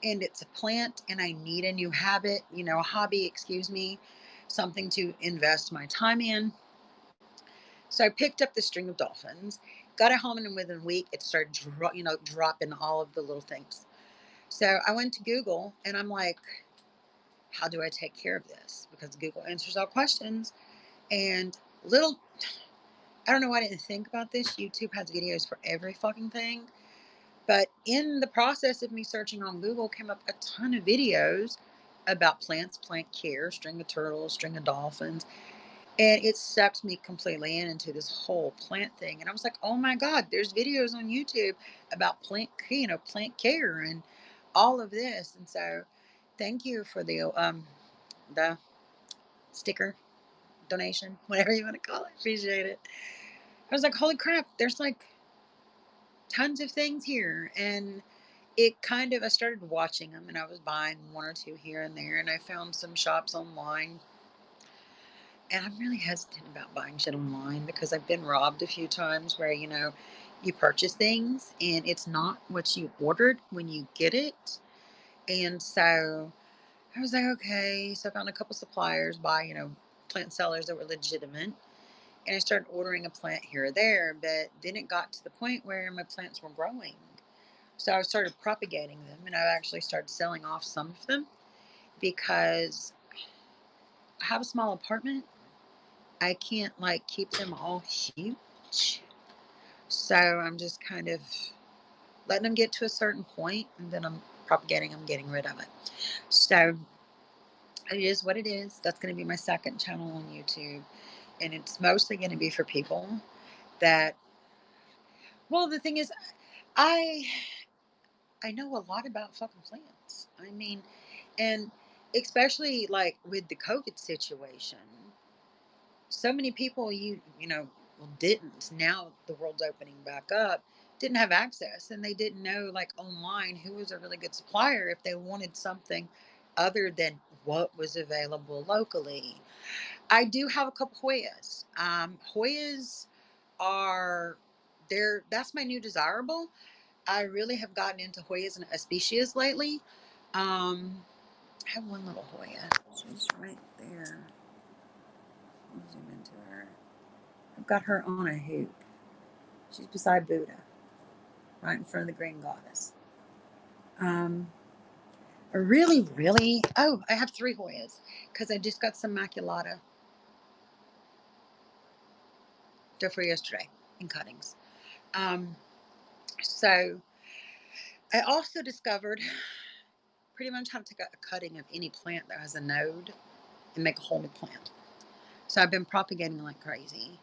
And it's a plant and I need a new habit, a hobby, excuse me, something to invest my time in. So I picked up the string of dolphins, got it home, and within a week, it started, dropping all of the little things. So I went to Google and I'm like, how do I take care of this? Because Google answers all questions. And little, I don't know why I didn't think about this. YouTube has videos for every fucking thing. But in the process of me searching on Google, came up a ton of videos about plants, plant care, string of turtles, string of dolphins. And it sucked me completely into this whole plant thing. And I was like, oh my God, there's videos on YouTube about plant care and all of this. And so thank you for the sticker donation, whatever you want to call it. Appreciate it. I was like, holy crap, there's like tons of things here. And I started watching them and I was buying one or two here and there. And I found some shops online. And I'm really hesitant about buying shit online because I've been robbed a few times where, you purchase things and it's not what you ordered when you get it. And so I was like, okay. So I found a couple suppliers by, plant sellers that were legitimate. And I started ordering a plant here or there. But then it got to the point where my plants were growing. So I started propagating them and I've actually started selling off some of them because I have a small apartment. I can't like keep them all huge. So I'm just kind of letting them get to a certain point and then I'm propagating them, getting rid of it. So it is what it is. That's going to be my second channel on YouTube. And it's mostly going to be for people that, well, the thing is, I I know a lot about fucking plants. I mean, and especially like with the COVID situation, so many people didn't. Now the world's opening back up, didn't have access, and they didn't know like online who was a really good supplier if they wanted something other than what was available locally. I do have a couple Hoyas. Hoyas are there. That's my new desirable. I really have gotten into Hoyas and Aspecias lately. I have one little Hoya. She's right there. I'll zoom into her. I've got her on a hoop. She's beside Buddha, right in front of the green goddess. Um, really, really. Oh, I have three Hoyas because I just got some maculata. They're for yesterday in cuttings. Um, so I also discovered pretty much how to take a cutting of any plant that has a node and make a whole new plant. So I've been propagating like crazy.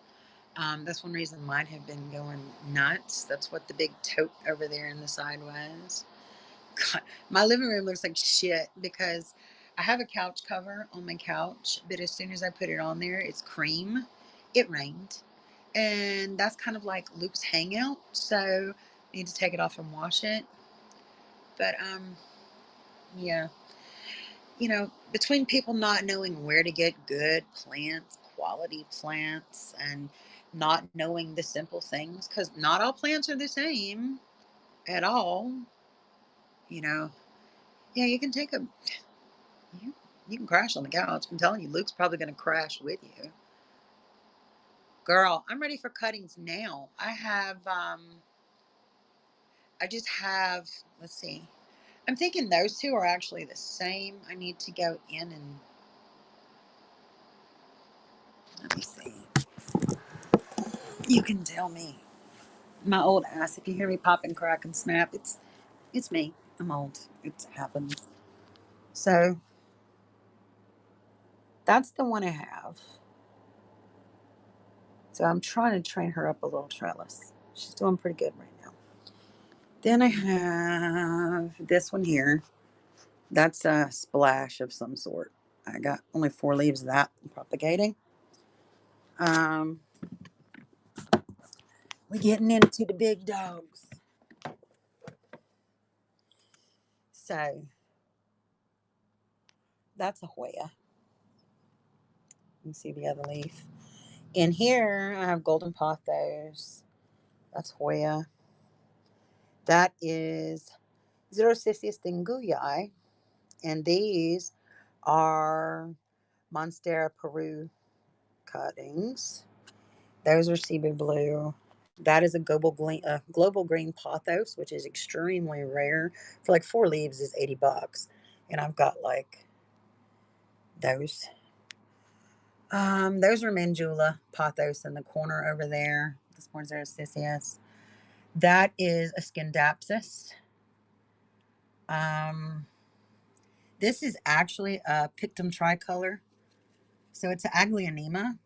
That's one reason mine have been going nuts. That's what the big tote over there in the side was. God, my living room looks like shit because I have a couch cover on my couch, but as soon as I put it on there, it's cream. It rained. And that's kind of like Luke's hangout, so I need to take it off and wash it. But yeah. Between people not knowing where to get good plants, quality plants, and not knowing the simple things, because not all plants are the same at all. You know, yeah, you can take you, you can crash on the couch. I'm telling you, Luke's probably going to crash with you. Girl, I'm ready for cuttings now. I just have, let's see. I'm thinking those two are actually the same. I need to go in and, let me see. You can tell me. My old ass, if you hear me pop and crack and snap, it's me. I'm old. It's happened. So that's the one I have. So I'm trying to train her up a little trellis. She's doing pretty good right now. Then I have this one here. That's a splash of some sort. I got only 4 leaves of that propagating. Um, we're getting into the big dogs. So that's a Hoya. You can see the other leaf. In here, I have golden pothos. That's Hoya. That is Xerocystis dingui. And these are Monstera Peru cuttings. Those are Cebu blue. That is a global green pothos, which is extremely rare. For like 4 leaves is $80, and I've got like those. Those are Mandula pothos in the corner over there. This one's Xerocystis. That is a Scindapsus. Um, this is actually a Pictum tricolor. So it's an Aglionema,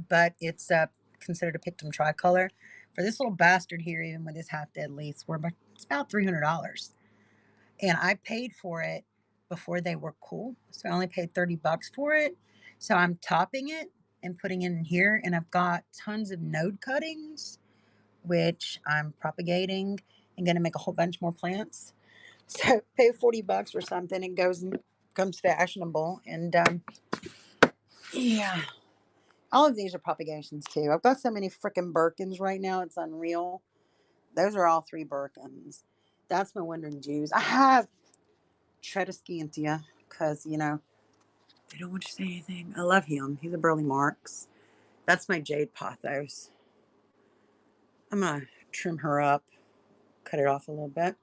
but it's considered a Pictum tricolor. For this little bastard here, even with his half dead leaves, it's about $300. And I paid for it before they were cool. So I only paid $30 for it. So I'm topping it and putting it in here. And I've got tons of node cuttings, which I'm propagating and going to make a whole bunch more plants. So pay $40 for something and comes fashionable. And yeah, all of these are propagations too. I've got so many freaking Birkins right now. It's unreal. Those are all 3 Birkins. That's my Wandering Jews. I have Tredescantia because, they don't want you to say anything. I love him. He's a Burley Marks. That's my Jade Pothos. I'm going to trim her up, cut it off a little bit.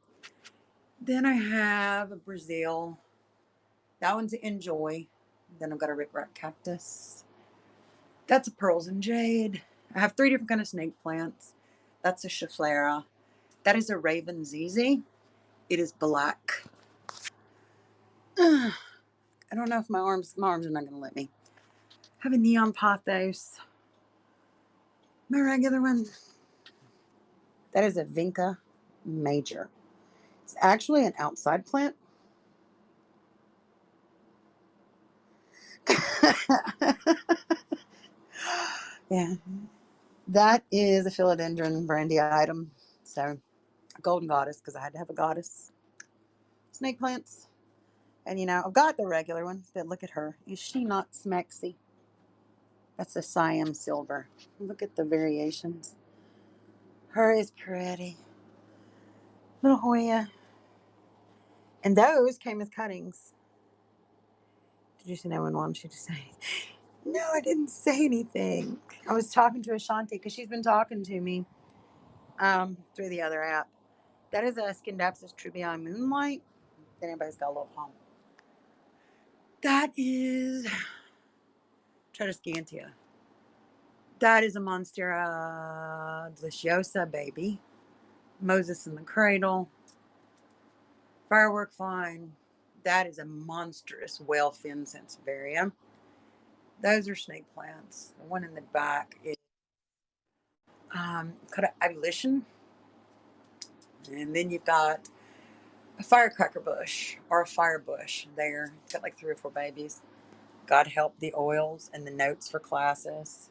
Then I have a Brazil. That one's an Enjoy. Then I've got a Rickrack Cactus. That's a Pearls and Jade. I have 3 different kind of snake plants. That's a Schefflera. That is a Raven ZZ. It is black. I don't know if my arms are not going to let me. I have a Neon Pothos. My regular one. That is a Vinca Major. It's actually an outside plant. Yeah. That is a philodendron brandy item. So, a golden goddess, because I had to have a goddess. Snake plants. And, I've got the regular one, but look at her. Is she not smexy? That's a Siam silver. Look at the variations. Her is pretty. Little Hoya. And those came as cuttings. Did you see no one wants you to say? No, I didn't say anything. I was talking to Ashanti because she's been talking to me through the other app. That is a Scindapsus trubii Moonlight. Then anybody's got a little palm. That is Tradescantia. That is a Monstera Deliciosa, baby. Moses in the Cradle. Firework Vine. That is a monstrous whale-fin Sansevieria. Those are snake plants. The one in the back is called Abolition. And then you've got a firecracker bush or a fire bush there. It's got like 3 or 4 babies. God help the oils and the notes for classes.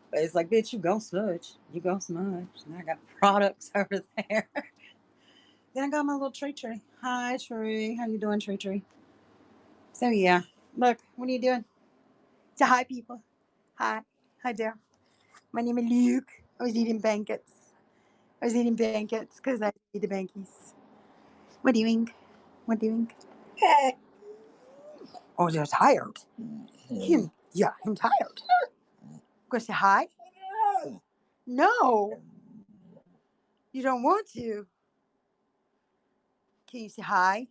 But it's like, bitch, you go smudge. You go smudge. And I got products over there. Then I got my little tree. Hi, tree. How you doing, tree? So, yeah. Look, what are you doing? Say hi, people. Hi. Hi there. My name is Luke. I was eating blankets. Because I eat the bankies. What doing? Oh, you're tired. I'm tired. Go say hi. No, you don't want to. Can you say hi?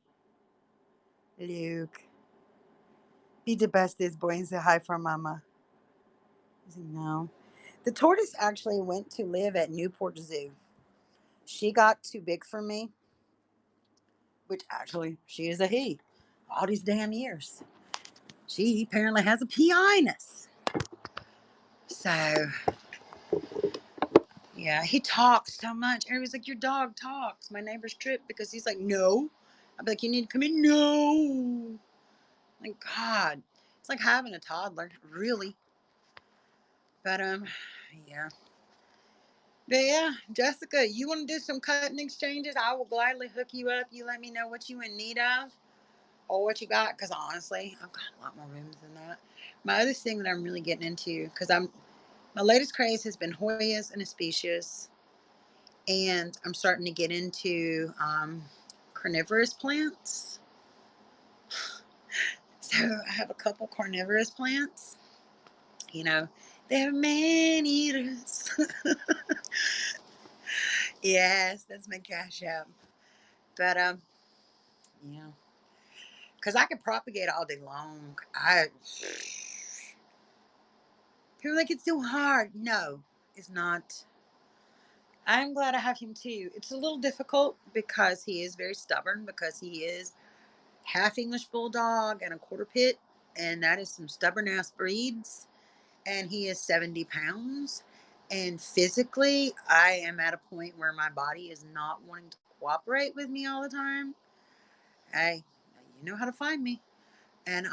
Luke, be the bestest boy and say hi for mama. I said, no. The tortoise actually went to live at Newport Zoo. She got too big for me. which actually she is a he. All these damn years. She apparently has a PI-ness. So, yeah, he talks so much. Everybody's like, your dog talks. My neighbor's tripped because he's like, no. I'd be like, you need to come in. No. Like, God. It's like having a toddler. Really. But, yeah. But yeah, Jessica, you want to do some cutting exchanges? I will gladly hook you up. You let me know what you in need of or what you got. Because honestly, I've got a lot more rooms than that. My other thing that I'm really getting into, because my latest craze has been Hoyas and Aspecias. And I'm starting to get into carnivorous plants. So I have a couple carnivorous plants. You know, they're man eaters. Yes, that's my cash app. But yeah, because I could propagate all day long. People are like it's too hard. No, it's not. I'm glad I have him too. It's a little difficult because he is very stubborn because he is half English bulldog and a quarter pit, and that is some stubborn ass breeds. And he is 70 pounds. And physically, I am at a point where my body is not wanting to cooperate with me all the time. Hey, you know how to find me. And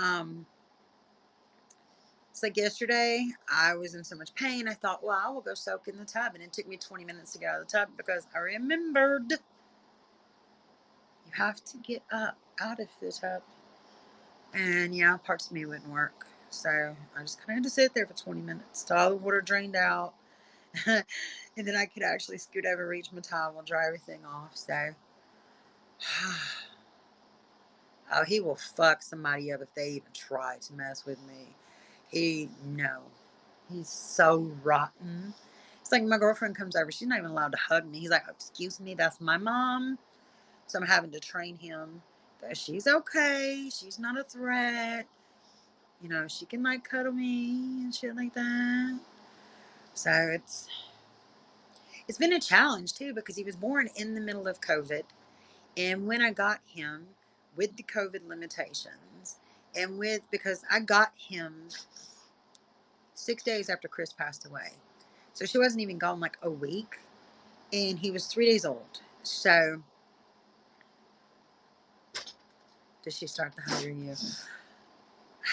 it's like yesterday, I was in so much pain. I thought, well, I will go soak in the tub. And it took me 20 minutes to get out of the tub because I remembered you have to get up out of the tub. And yeah, parts of me wouldn't work. So I just kind of had to sit there for 20 minutes till all the water drained out. And then I could actually scoot over, reach my towel, dry everything off. So, oh, he will fuck somebody up if they even try to mess with me. No. He's so rotten. It's like my girlfriend comes over. She's not even allowed to hug me. He's like, excuse me, that's my mom. So I'm having to train him that she's okay. She's not a threat. You know, she can like cuddle me and shit like that. So it's been a challenge too because he was born in the middle of COVID. And when I got him with the COVID limitations and because I got him 6 days after Chris passed away. So she wasn't even gone like a week. And he was 3 days old. So, does she start the hug you?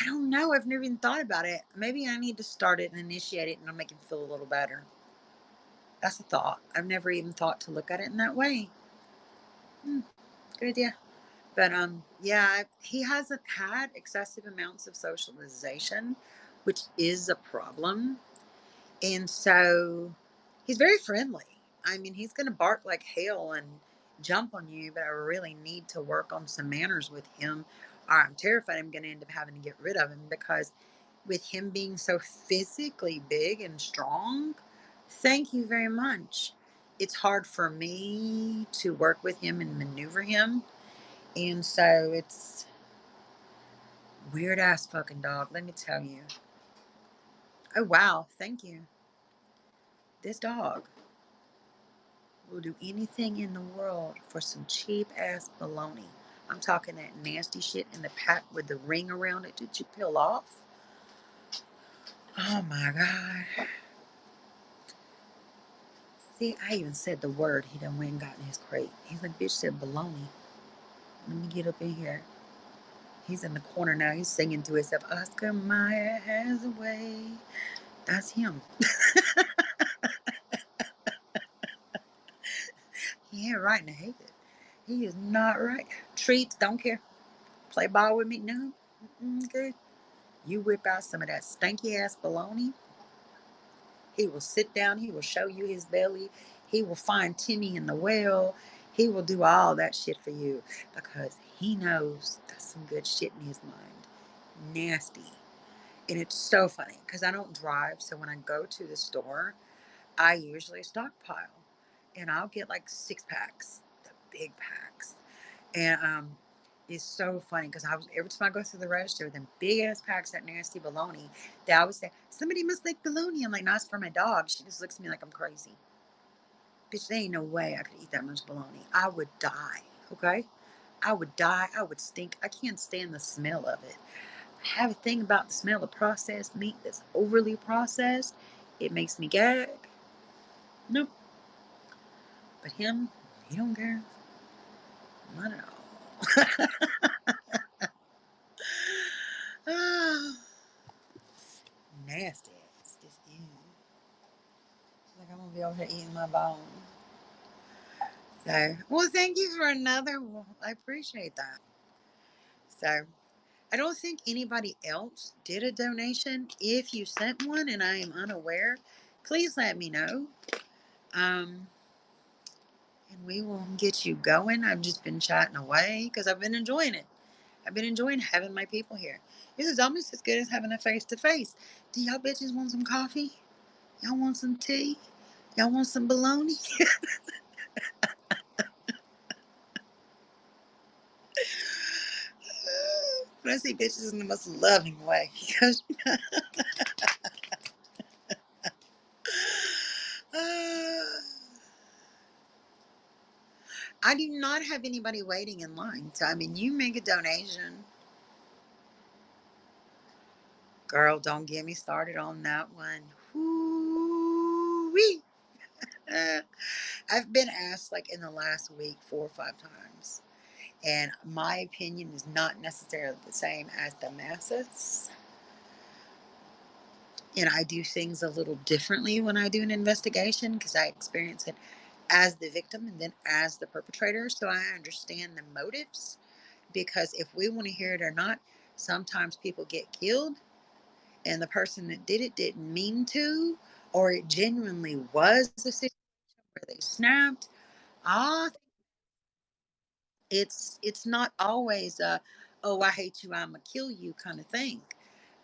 I don't know. I've never even thought about it. Maybe I need to start it and initiate it and I'll make him feel a little better. That's a thought. I've never even thought to look at it in that way. Good idea. But yeah, he hasn't had excessive amounts of socialization, which is a problem. And so he's very friendly. I mean, he's going to bark like hell and jump on you, but I really need to work on some manners with him. Or I'm terrified I'm going to end up having to get rid of him because with him being so physically big and strong, thank you very much. It's hard for me to work with him and maneuver him. And so it's weird ass fucking dog, let me tell you. Oh, wow. Thank you. This dog will do anything in the world for some cheap ass baloney. I'm talking that nasty shit in the pack with the ring around it. Did you peel off? Oh my God. See, I even said the word. He done went and got in his crate. He's like, bitch said baloney. Let me get up in here. He's in the corner now. He's singing to himself. Oscar Mayer has a way. That's him. He ain't right in the head. He is not right. Treats, don't care. Play ball with me, no. Good. You whip out some of that stanky ass baloney. He will sit down. He will show you his belly. He will find Timmy in the well. He will do all that shit for you because he knows that's some good shit in his mind. Nasty. And it's so funny because I don't drive. So when I go to the store, I usually stockpile and I'll get like 6 packs, the big packs. And it's so funny because every time I go through the register with them big ass packs, that nasty bologna, they always say, somebody must like bologna. I'm like, no, it's for my dog. She just looks at me like I'm crazy. Bitch, there ain't no way I could eat that much bologna. I would die. Okay? I would die. I would stink. I can't stand the smell of it. I have a thing about the smell of processed meat that's overly processed. It makes me gag. Nope. But him, he don't care. Not at all. Ah, nasty. It's just ew. Like I'm gonna be over here eating my bone. So, well, thank you for another one. I appreciate that. So, I don't think anybody else did a donation. If you sent one and I am unaware, please let me know. Um, and we will get you going. I've just been chatting away because I've been enjoying it. I've been enjoying having my people here. This is almost as good as having a face to face. Do y'all bitches want some coffee? Y'all want some tea? Y'all want some bologna? But I say bitches in the most loving way. I do not have anybody waiting in line. So, I mean, you make a donation. Girl, don't get me started on that one. Woo-wee. I've been asked like in the last week 4 or 5 times. And my opinion is not necessarily the same as the masses. And I do things a little differently when I do an investigation because I experience it as the victim and then as the perpetrator. So I understand the motives because if we want to hear it or not, sometimes people get killed and the person that did it didn't mean to, or it genuinely was a situation where they snapped. Ah, it's not always a, oh, I hate you, I'ma kill you kind of thing.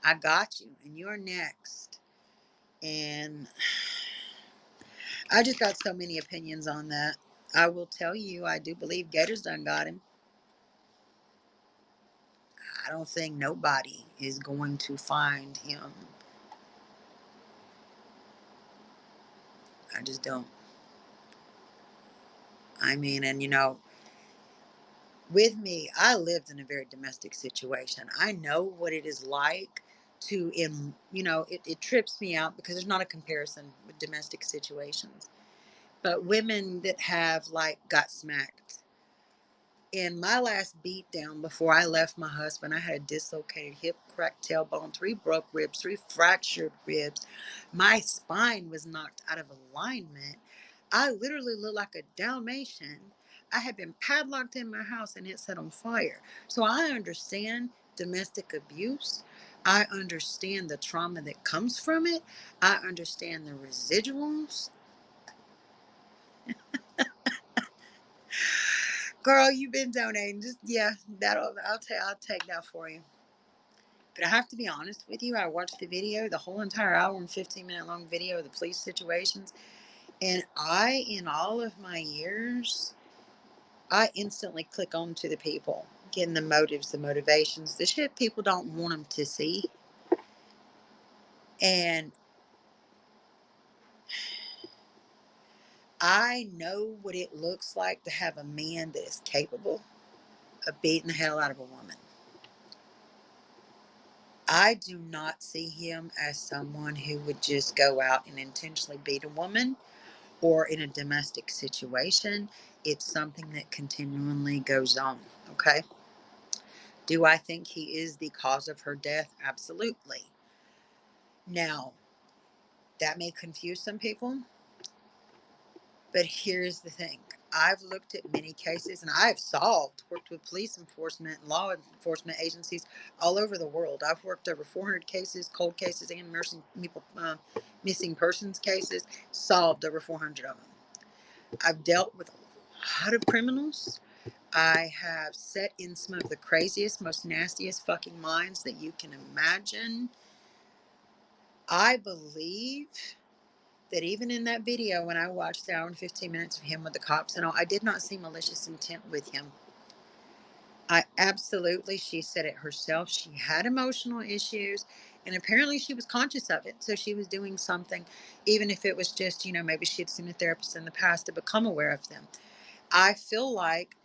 I got you and you're next. And I just got so many opinions on that. I will tell you, I do believe Gators done got him. I don't think nobody is going to find him. I just don't. I mean, and with me, I lived in a very domestic situation. I know what it is like to, it trips me out because there's not a comparison with domestic situations. But women that have like got smacked. In my last beat down before I left my husband, I had a dislocated hip, cracked tailbone, 3 broke ribs, 3 fractured ribs. My spine was knocked out of alignment. I literally looked like a Dalmatian. I had been padlocked in my house and it set on fire. So I understand domestic abuse. I understand the trauma that comes from it. I understand the residuals. Girl, you've been donating. Just yeah, I'll take that for you. But I have to be honest with you. I watched the video, the whole entire hour and 15-minute long video of the police situations, and in all of my years, I instantly click on to the people, getting the motives, the motivations, the shit people don't want them to see. And I know what it looks like to have a man that is capable of beating the hell out of a woman. I do not see him as someone who would just go out and intentionally beat a woman or in a domestic situation. It's something that continually goes on. Okay. Do I think he is the cause of her death? Absolutely. Now, that may confuse some people, but here's the thing. I've looked at many cases and I've worked with police enforcement and law enforcement agencies all over the world. I've worked over 400 cases, cold cases, and missing persons cases, solved over 400 of them. I've dealt with a lot of criminals. I have sat in some of the craziest, most nastiest fucking minds that you can imagine. I believe that even in that video, when I watched the hour and 15 minutes of him with the cops and all, I did not see malicious intent with him. I absolutely, she said it herself, she had emotional issues and apparently she was conscious of it. So she was doing something, even if it was just, maybe she had seen a therapist in the past to become aware of them. I feel like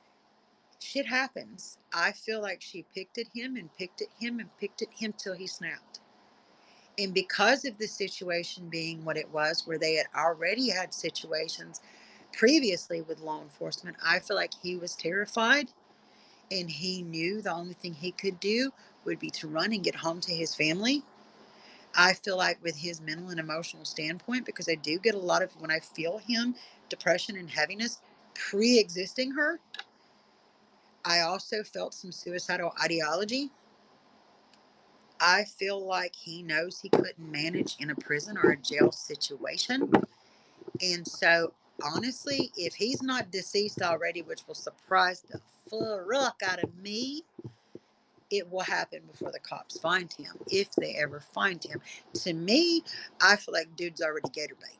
shit happens. I feel like she picked at him and picked at him and picked at him till he snapped. And because of the situation being what it was, where they had already had situations previously with law enforcement, I feel like he was terrified, and he knew the only thing he could do would be to run and get home to his family. I feel like with his mental and emotional standpoint, because I do get a lot of, when I feel him, depression and heaviness pre-existing her, I also felt some suicidal ideology. I feel like he knows he couldn't manage in a prison or a jail situation. And so, honestly, if he's not deceased already, which will surprise the fuck out of me, it will happen before the cops find him, if they ever find him. To me, I feel like dude's already gator bait.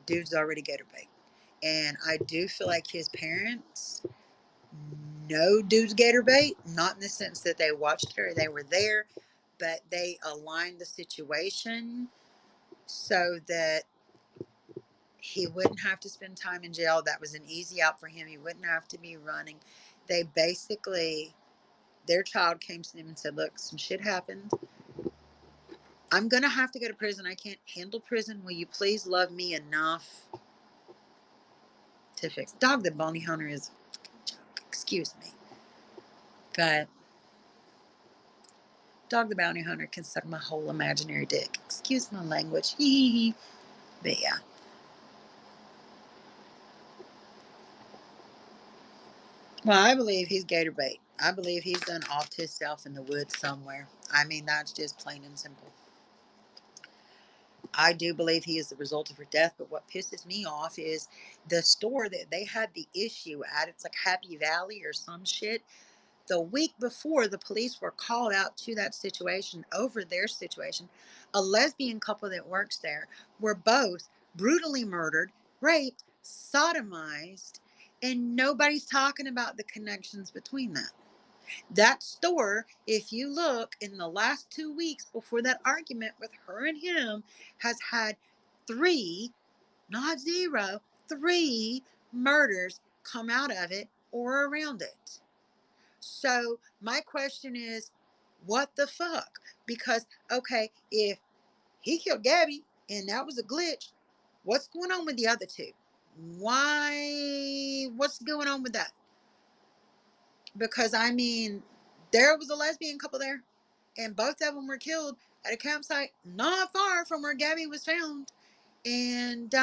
Dude's already gator bait. And I do feel like his parents know dude's gator bait, not in the sense that they watched her, they were there, but they aligned the situation so that he wouldn't have to spend time in jail. That was an easy out for him. He wouldn't have to be running. They basically, their child came to them and said, look, some shit happened. I'm going to have to go to prison. I can't handle prison. Will you please love me enough to fix? Dog the Bounty Hunter is a joke. Excuse me. But Dog the Bounty Hunter can suck my whole imaginary dick. Excuse my language. But yeah. Well, I believe he's gator bait. I believe he's done offed himself in the woods somewhere. I mean, that's just plain and simple. I do believe he is the result of her death, but what pisses me off is the store that they had the issue at. It's like Happy Valley or some shit. The week before the police were called out to that situation over their situation, a lesbian couple that works there were both brutally murdered, raped, sodomized, and nobody's talking about the connections between them. That store, if you look in the last 2 weeks before that argument with her and him, has had three, not zero, three murders come out of it or around it. So my question is, what the fuck? Because, okay, if he killed Gabby and that was a glitch, what's going on with the other two? Why? What's going on with that? Because, I mean, there was a lesbian couple there, and both of them were killed at a campsite not far from where Gabby was found. And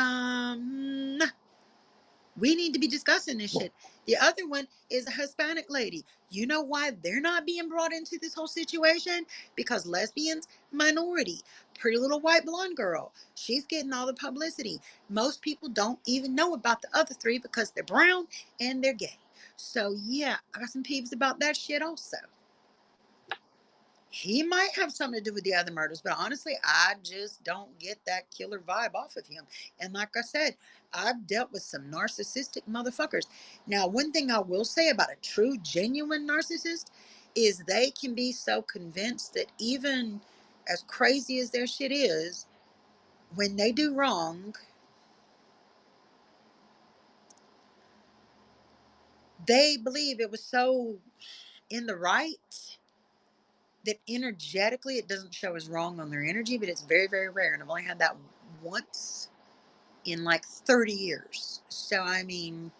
we need to be discussing this shit. The other one is a Hispanic lady. You know why they're not being brought into this whole situation? Because lesbians, minority. Pretty little white blonde girl, she's getting all the publicity. Most people don't even know about the other three because they're brown and they're gay. So yeah, I got some peeps about that shit also. He might have something to do with the other murders, but honestly, I just don't get that killer vibe off of him. And like I said, I've dealt with some narcissistic motherfuckers. Now, one thing I will say about a true, genuine narcissist is they can be so convinced that even as crazy as their shit is, when they do wrong, they believe it was so in the right that energetically it doesn't show as wrong on their energy, but it's very, very rare. And I've only had that once in like 30 years. So, I mean,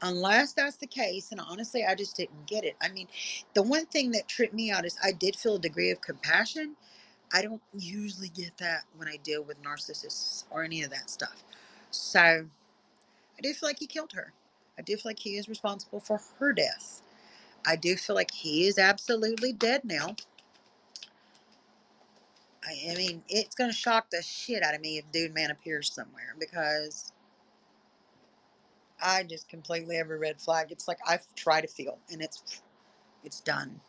unless that's the case, and honestly, I just didn't get it. I mean, the one thing that tripped me out is I did feel a degree of compassion. I don't usually get that when I deal with narcissists or any of that stuff. So, I do feel like he killed her. I do feel like he is responsible for her death. I do feel like he is absolutely dead now. I mean, it's going to shock the shit out of me if Dude Man appears somewhere, because I just completely have a red flag. It's like I've tried to feel, and it's done.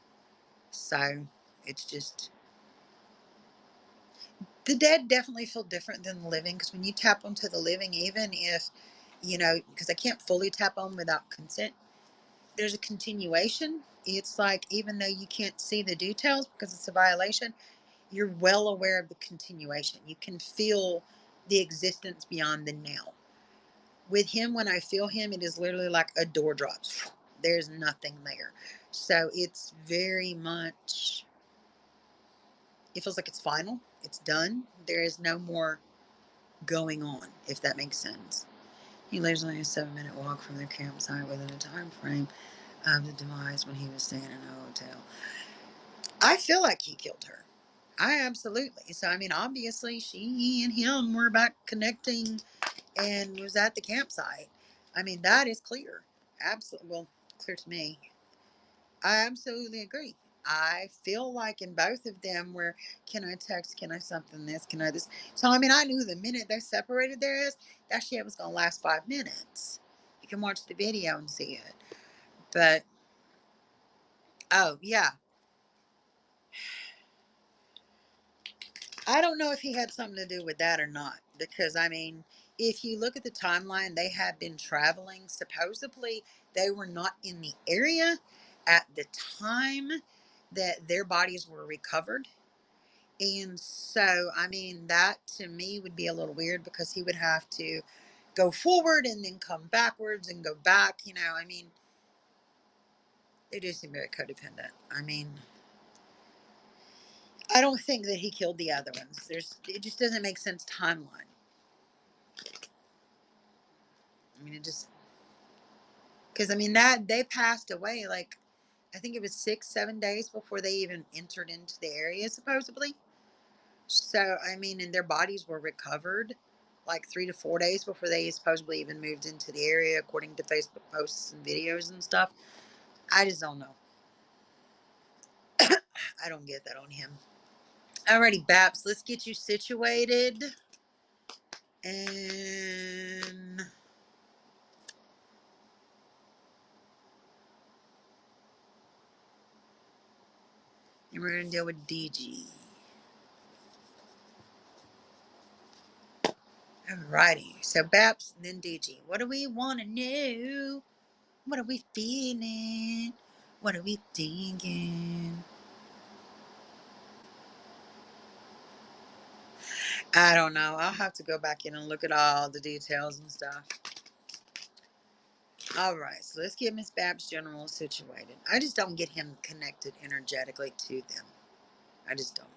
So it's just, the dead definitely feel different than the living, because when you tap onto the living, even if, because I can't fully tap on without consent, there's a continuation. It's like, even though you can't see the details because it's a violation, you're well aware of the continuation. You can feel the existence beyond the now. With him, when I feel him, it is literally like a door drops. There's nothing there. So it's very much, it feels like it's final. It's done. There is no more going on, if that makes sense. He lives only a 7-minute walk from their campsite within a time frame of the demise when he was staying in a hotel. I feel like he killed her. I absolutely. So, I mean, obviously, she and him were about connecting and was at the campsite. I mean, that is clear. Absolutely. Well, clear to me. I absolutely agree. I feel like in both of them, where can I text, can I something this, can I this. So, I mean, I knew the minute they separated their ass, that shit was going to last 5 minutes. You can watch the video and see it. But, oh, yeah. I don't know if he had something to do with that or not. Because, I mean, if you look at the timeline, they had been traveling. Supposedly, they were not in the area at the time that their bodies were recovered. And so, I mean, that to me would be a little weird because he would have to go forward and then come backwards and go back. You know, I mean, they do seem very codependent. I mean, I don't think that he killed the other ones. It just doesn't make sense timeline. I mean, it just, because I mean, that they passed away like, I think it was 6, 7 days before they even entered into the area, supposedly. So, I mean, and their bodies were recovered like 3 to 4 days before they supposedly even moved into the area, according to Facebook posts and videos and stuff. I just don't know. I don't get that on him. Alrighty, Babs, let's get you situated. And we're going to deal with DG. Alrighty, so Babs, then DG. What do we want to know? What are we feeling? What are we thinking? I don't know. I'll have to go back in and look at all the details and stuff. All right, so let's get Miss Babs General situated. I just don't get him connected energetically to them. I just don't.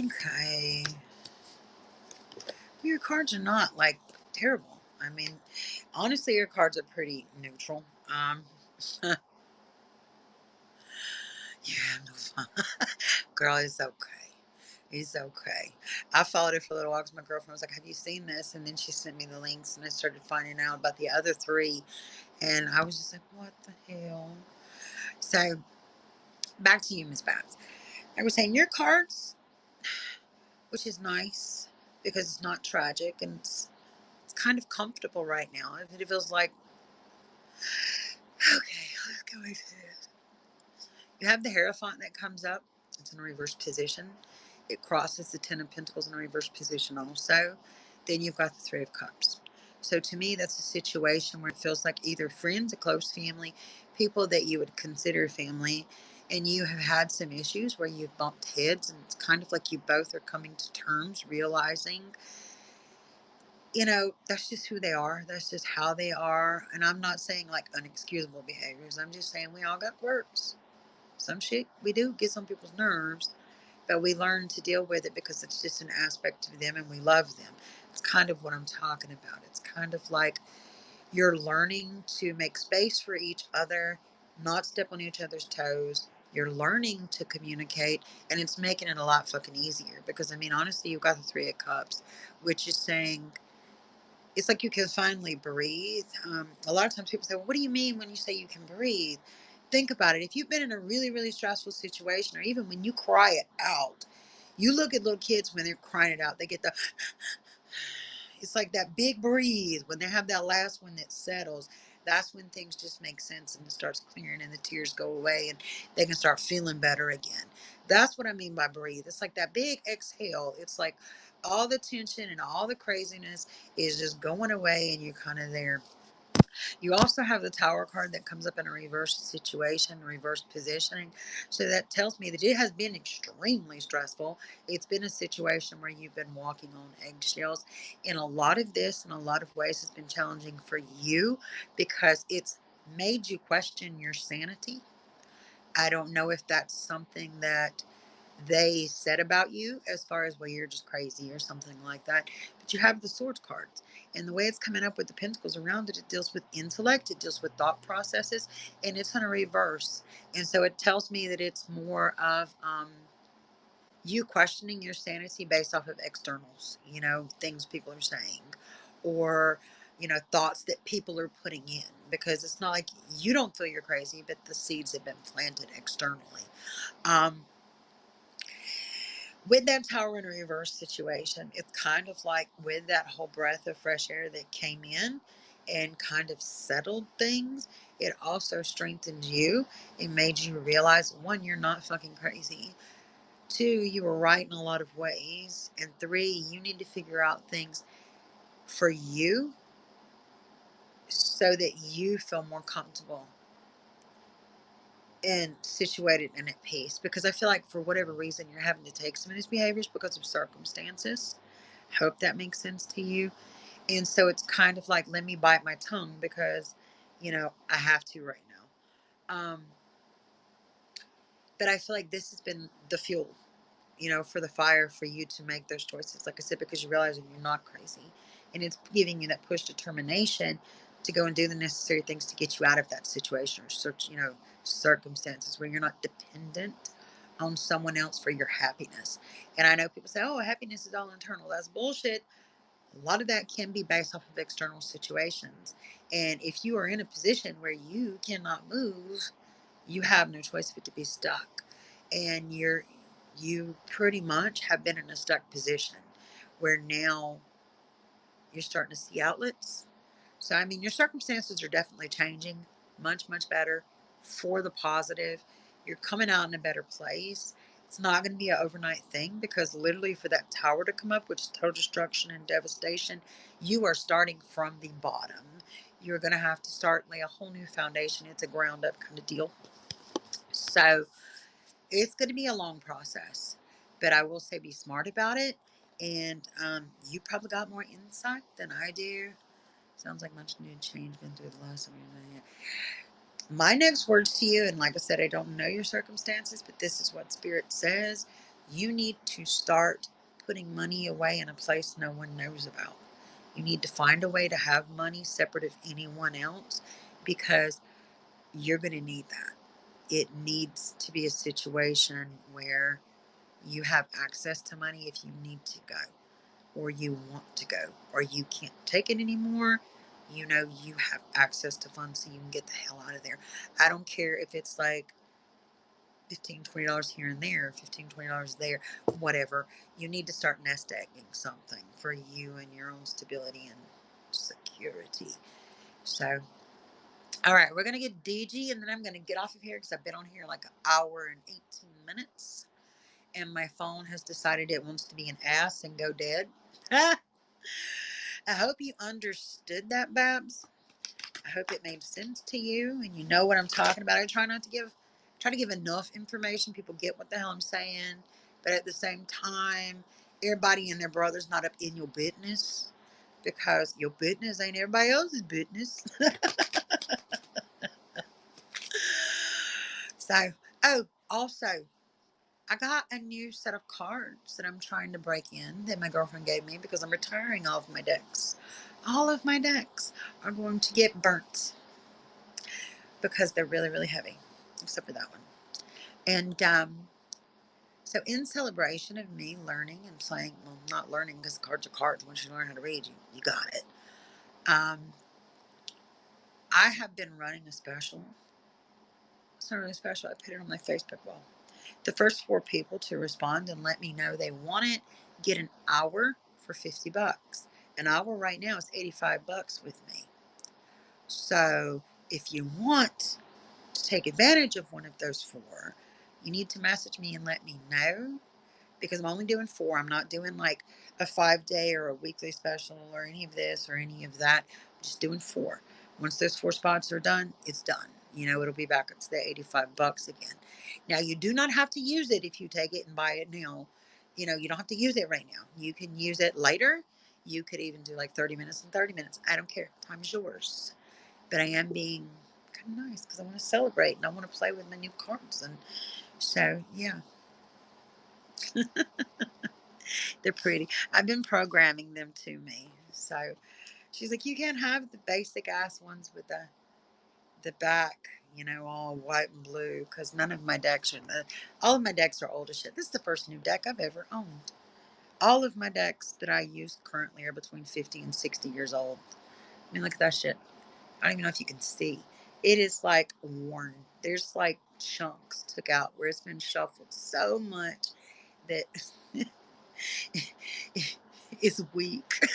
Okay. Your cards are not like terrible. I mean, honestly, your cards are pretty neutral. Yeah, no fun. Girl, it's okay. It's okay. I followed it for a little while because my girlfriend was like, "Have you seen this?" And then she sent me the links, and I started finding out about the other three, and I was just like, "What the hell?" So back to you, Miss Babs. I was saying your cards, which is nice because it's not tragic and it's kind of comfortable right now. It feels like, okay, let's go with this. You have the Hierophant that comes up. It's in a reverse position. It crosses the Ten of Pentacles in a reverse position also. Then you've got the Three of Cups. So to me, that's a situation where it feels like either friends, a close family, people that you would consider family, and you have had some issues where you've bumped heads, and it's kind of like you both are coming to terms, realizing, that's just who they are. That's just how they are. And I'm not saying like unexcusable behaviors. I'm just saying we all got quirks. Some shit we do get on people's nerves, but we learn to deal with it because it's just an aspect of them and we love them. It's kind of what I'm talking about. It's kind of like you're learning to make space for each other, not step on each other's toes. You're learning to communicate, and it's making it a lot fucking easier because, I mean, honestly, you've got the Three of Cups, which is saying it's like you can finally breathe. A lot of times people say, well, what do you mean when you say you can breathe? Think about it. If you've been in a really, really stressful situation, or even when you cry it out, you look at little kids when they're crying it out, they get the, It's like that big breathe. When they have that last one that settles, that's when things just make sense and it starts clearing and the tears go away and they can start feeling better again. That's what I mean by breathe. It's like that big exhale. It's like all the tension and all the craziness is just going away and you're kind of there. You also have the Tower card that comes up in a reverse situation, reverse positioning. So that tells me that it has been extremely stressful. It's been a situation where you've been walking on eggshells. And a lot of this, in a lot of ways, has been challenging for you because it's made you question your sanity. I don't know if that's something that they said about you as far as, well, you're just crazy or something like that. But you have the swords cards. And the way it's coming up with the pentacles around it, it deals with intellect, it deals with thought processes, and it's in a reverse. And so it tells me that it's more of you questioning your sanity based off of externals, things people are saying, or, thoughts that people are putting in. Because it's not like you don't feel you're crazy, but the seeds have been planted externally. Um, with that Tower in reverse situation, it's kind of like with that whole breath of fresh air that came in and kind of settled things, it also strengthened you. It made you realize, one, you're not fucking crazy. Two, you were right in a lot of ways. And three, you need to figure out things for you so that you feel more comfortable and situated and at peace. Because I feel like for whatever reason, you're having to take some of these behaviors because of circumstances. Hope that makes sense to you. And so it's kind of like, let me bite my tongue because, I have to right now. But I feel like this has been the fuel, for the fire for you to make those choices. Like I said, because you're realizing you're not crazy. And it's giving you that push determination to go and do the necessary things to get you out of that situation or search, circumstances where you're not dependent on someone else for your happiness. And I know people say, oh, happiness is all internal. That's bullshit. A lot of that can be based off of external situations. And if you are in a position where you cannot move, you have no choice but to be stuck. And you pretty much have been in a stuck position where now you're starting to see outlets. So, I mean, your circumstances are definitely changing much, much better for the positive. You're coming out in a better place. It's not going to be an overnight thing because literally for that tower to come up, which is total destruction and devastation, you are starting from the bottom. You're going to have to start lay a whole new foundation. It's a ground up kind of deal. So it's going to be a long process, but I will say be smart about it. And you probably got more insight than I do. Sounds like much new change been through the last time. My next words to you, and like I said, I don't know your circumstances, but this is what Spirit says. You need to start putting money away in a place no one knows about. You need to find a way to have money separate of anyone else because you're going to need that. It needs to be a situation where you have access to money if you need to go or you want to go or you can't take it anymore. You have access to funds so you can get the hell out of there. I don't care if it's like $15, $20 here and there, $15, $20 there, whatever. You need to start nest egging something for you and your own stability and security. So, all right, we're going to get DG and then I'm going to get off of here because I've been on here like an hour and 18 minutes and my phone has decided it wants to be an ass and go dead. I hope you understood that, Babs. I hope it made sense to you and you know what I'm talking about. I try to give enough information. People get what the hell I'm saying. But at the same time, everybody and their brother's not up in your business because your business ain't everybody else's business. So, oh, also, I got a new set of cards that I'm trying to break in that my girlfriend gave me because I'm retiring all of my decks. All of my decks are going to get burnt because they're really, really heavy, except for that one. And so in celebration of me learning and playing, well, not learning because cards are cards. Once you learn how to read, you got it. I have been running a special. It's not really special. I put it on my Facebook wall. The first 4 people to respond and let me know they want it get an hour for $50. And our right now is $85 with me. So if you want to take advantage of one of those 4, you need to message me and let me know, because I'm only doing 4. I'm not doing like a 5-day or a weekly special or any of this or any of that. I'm just doing 4. Once those 4 spots are done, it's done. It'll be back up to the $85 again. Now, you do not have to use it if you take it and buy it now. You don't have to use it right now. You can use it later. You could even do like 30 minutes and 30 minutes. I don't care. Time's yours. But I am being kind of nice because I want to celebrate and I want to play with my new cards. And so, yeah. They're pretty. I've been programming them to me. So she's like, you can't have the basic ass ones with the back, all white and blue, because none of my decks are all of my decks are old as shit. This is the first new deck I've ever owned. All of my decks that I use currently are between 50 and 60 years old. I mean, look at that shit. I don't even know if you can see. It is like worn. There's like chunks took out where it's been shuffled so much that it's weak.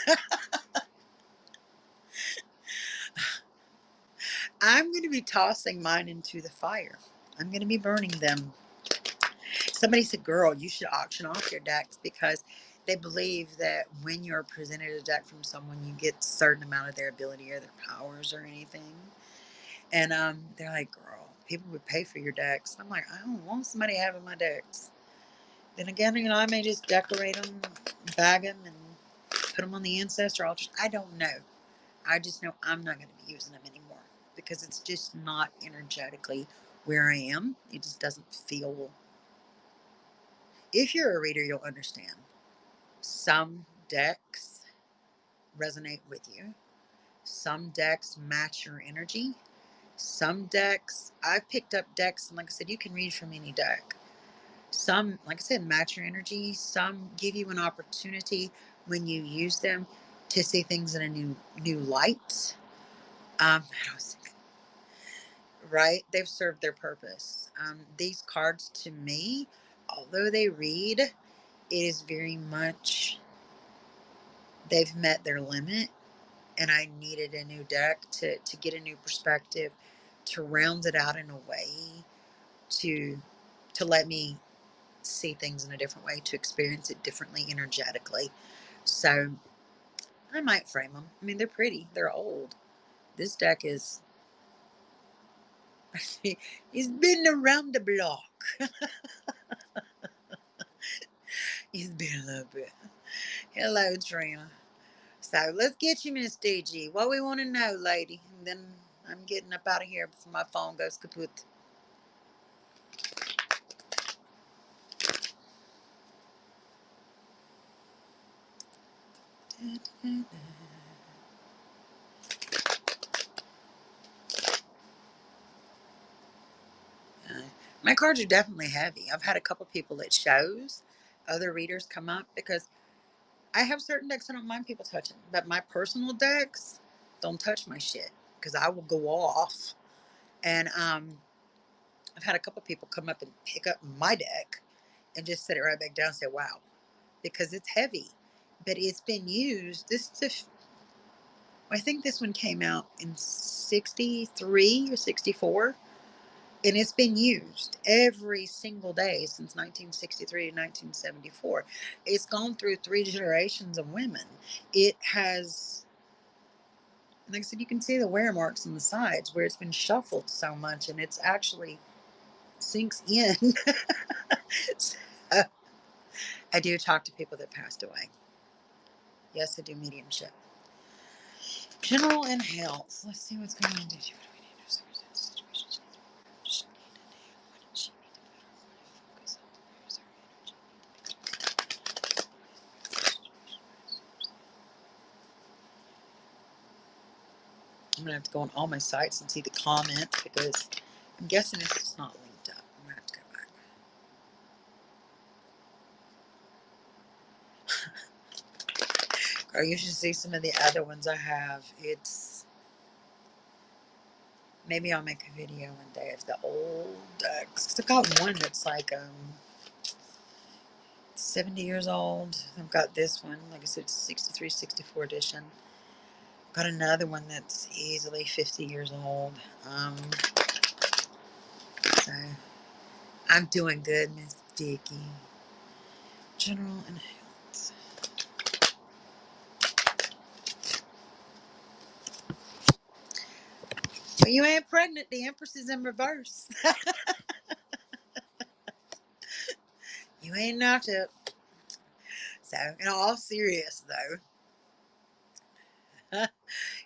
I'm going to be tossing mine into the fire. I'm going to be burning them. Somebody said, girl, you should auction off your decks, because they believe that when you're presented a deck from someone, you get a certain amount of their ability or their powers or anything. And they're like, girl, people would pay for your decks. I'm like, I don't want somebody having my decks. Then again, I may just decorate them, bag them, and put them on the ancestor altars. I don't know. I just know I'm not going to be using them anymore, because it's just not energetically where I am. It just doesn't feel. If you're a reader, you'll understand. Some decks resonate with you. Some decks match your energy. Some decks, I've picked up decks, and like I said, you can read from any deck. Some, like I said, match your energy. Some give you an opportunity when you use them to see things in a new light. Right? They've served their purpose. These cards, to me, although they read, it is very much they've met their limit, and I needed a new deck to get a new perspective, to round it out in a way to let me see things in a different way, to experience it differently energetically. So I might frame them. I mean, they're pretty. They're old. This deck is he's been around the block. He's been a little bit. Hello, Trina. So let's get you, Miss DG. What we want to know, lady. And then I'm getting up out of here before my phone goes kaput. My cards are definitely heavy. I've had a couple people at shows, other readers come up, because I have certain decks I don't mind people touching, but my personal decks don't touch my shit, because I will go off. And I've had a couple people come up and pick up my deck and just set it right back down and say, wow, because it's heavy, but it's been used. I think this one came out in 63 or 64. And it's been used every single day since 1963 to 1974. It's gone through 3 generations of women. It has, like I said, you can see the wear marks on the sides where it's been shuffled so much, and it's actually sinks in. So, I do talk to people that passed away. Yes, I do mediumship. General and health. Let's see what's going on. I'm going to have to go on all my sites and see the comments, because I'm guessing if it's not linked up, I'm going to have to go back. Or you should see some of the other ones I have. Maybe I'll make a video one day of the old decks. I got one that's like, 70 years old. I've got this one, like I said, 63, 64 edition. Got another one that's easily 50 years old. So I'm doing good, Miss Dicky. General and health. Well, you ain't pregnant. The Empress is in reverse. You ain't knocked up. So, in all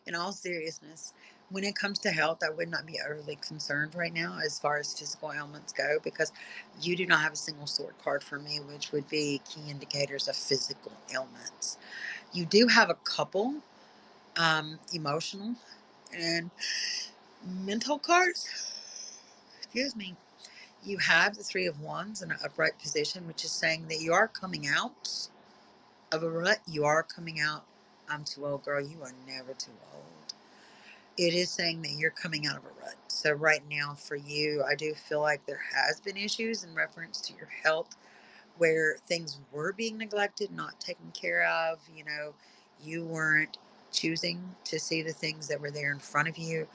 in all seriousness, when it comes to health, I would not be overly concerned right now as far as physical ailments go, because you do not have a single sword card for me, which would be key indicators of physical ailments. You do have a couple emotional and mental cards. Excuse me. You have the Three of Wands in an upright position, which is saying that you are coming out of a rut. You are coming out. I'm too old, girl. You are never too old. It is saying that you're coming out of a rut. So right now for you, I do feel like there has been issues in reference to your health where things were being neglected, not taken care of. You weren't choosing to see the things that were there in front of you.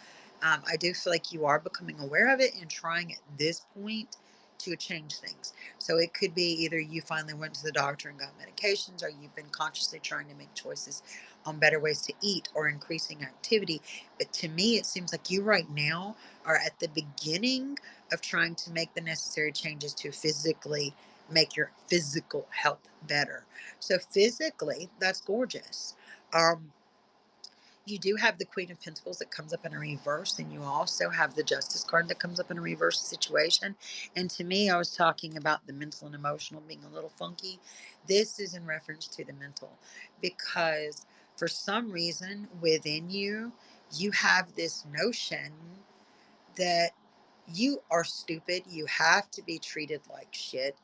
I do feel like you are becoming aware of it and trying at this point to change things. So it could be either you finally went to the doctor and got medications, or you've been consciously trying to make choices on better ways to eat or increasing activity. But to me, it seems like you right now are at the beginning of trying to make the necessary changes to physically make your physical health better. So physically, that's gorgeous. Um, you do have the Queen of Pentacles that comes up in a reverse, and you also have the Justice card that comes up in a reverse situation. And to me, I was talking about the mental and emotional being a little funky. This is in reference to the mental, because for some reason within you, you have this notion that you are stupid. You have to be treated like shit.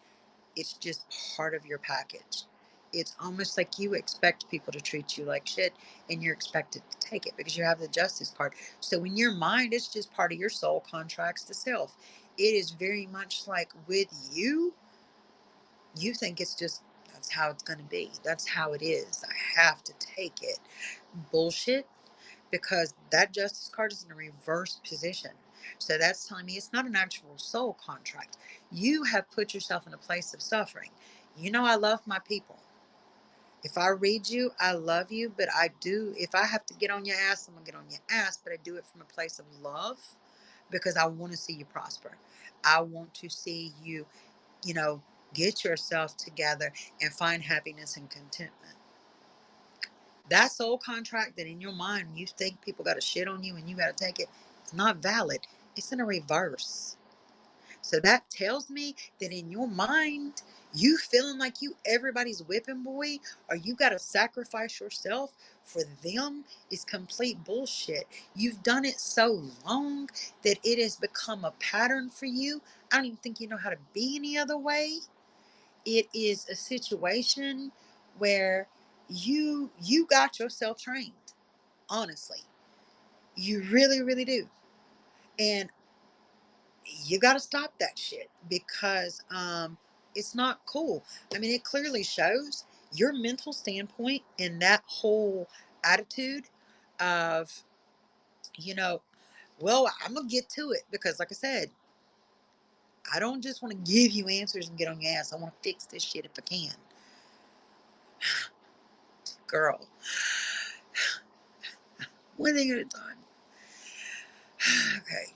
It's just part of your package. It's almost like you expect people to treat you like shit, and you're expected to take it because you have the Justice card. So in your mind, it's just part of your soul contracts to self. It is very much like with you, you think it's just, that's how it's going to be. That's how it is. I have to take it. Bullshit, because that Justice card is in a reverse position. So that's telling me it's not an actual soul contract. You have put yourself in a place of suffering. I love my people. If I read you, I love you, but I do, if I have to get on your ass, I'm going to get on your ass, but I do it from a place of love because I want to see you prosper. I want to see you, you know, get yourself together and find happiness and contentment. That soul contract that in your mind you think people got to shit on you and you got to take it, it's not valid. It's in a reverse. So that tells me that in your mind, you feeling like you everybody's whipping boy, or you got to sacrifice yourself for them, is complete bullshit. You've done it so long that it has become a pattern for you. I don't even think you know how to be any other way. It is a situation where you got yourself trained. Honestly, you really, really do. And you got to stop that shit because it's not cool. I mean, it clearly shows your mental standpoint and that whole attitude of, you know, well, I'm going to get to it because, like I said, I don't just want to give you answers and get on your ass. I want to fix this shit if I can. Girl, one thing at a time. Okay.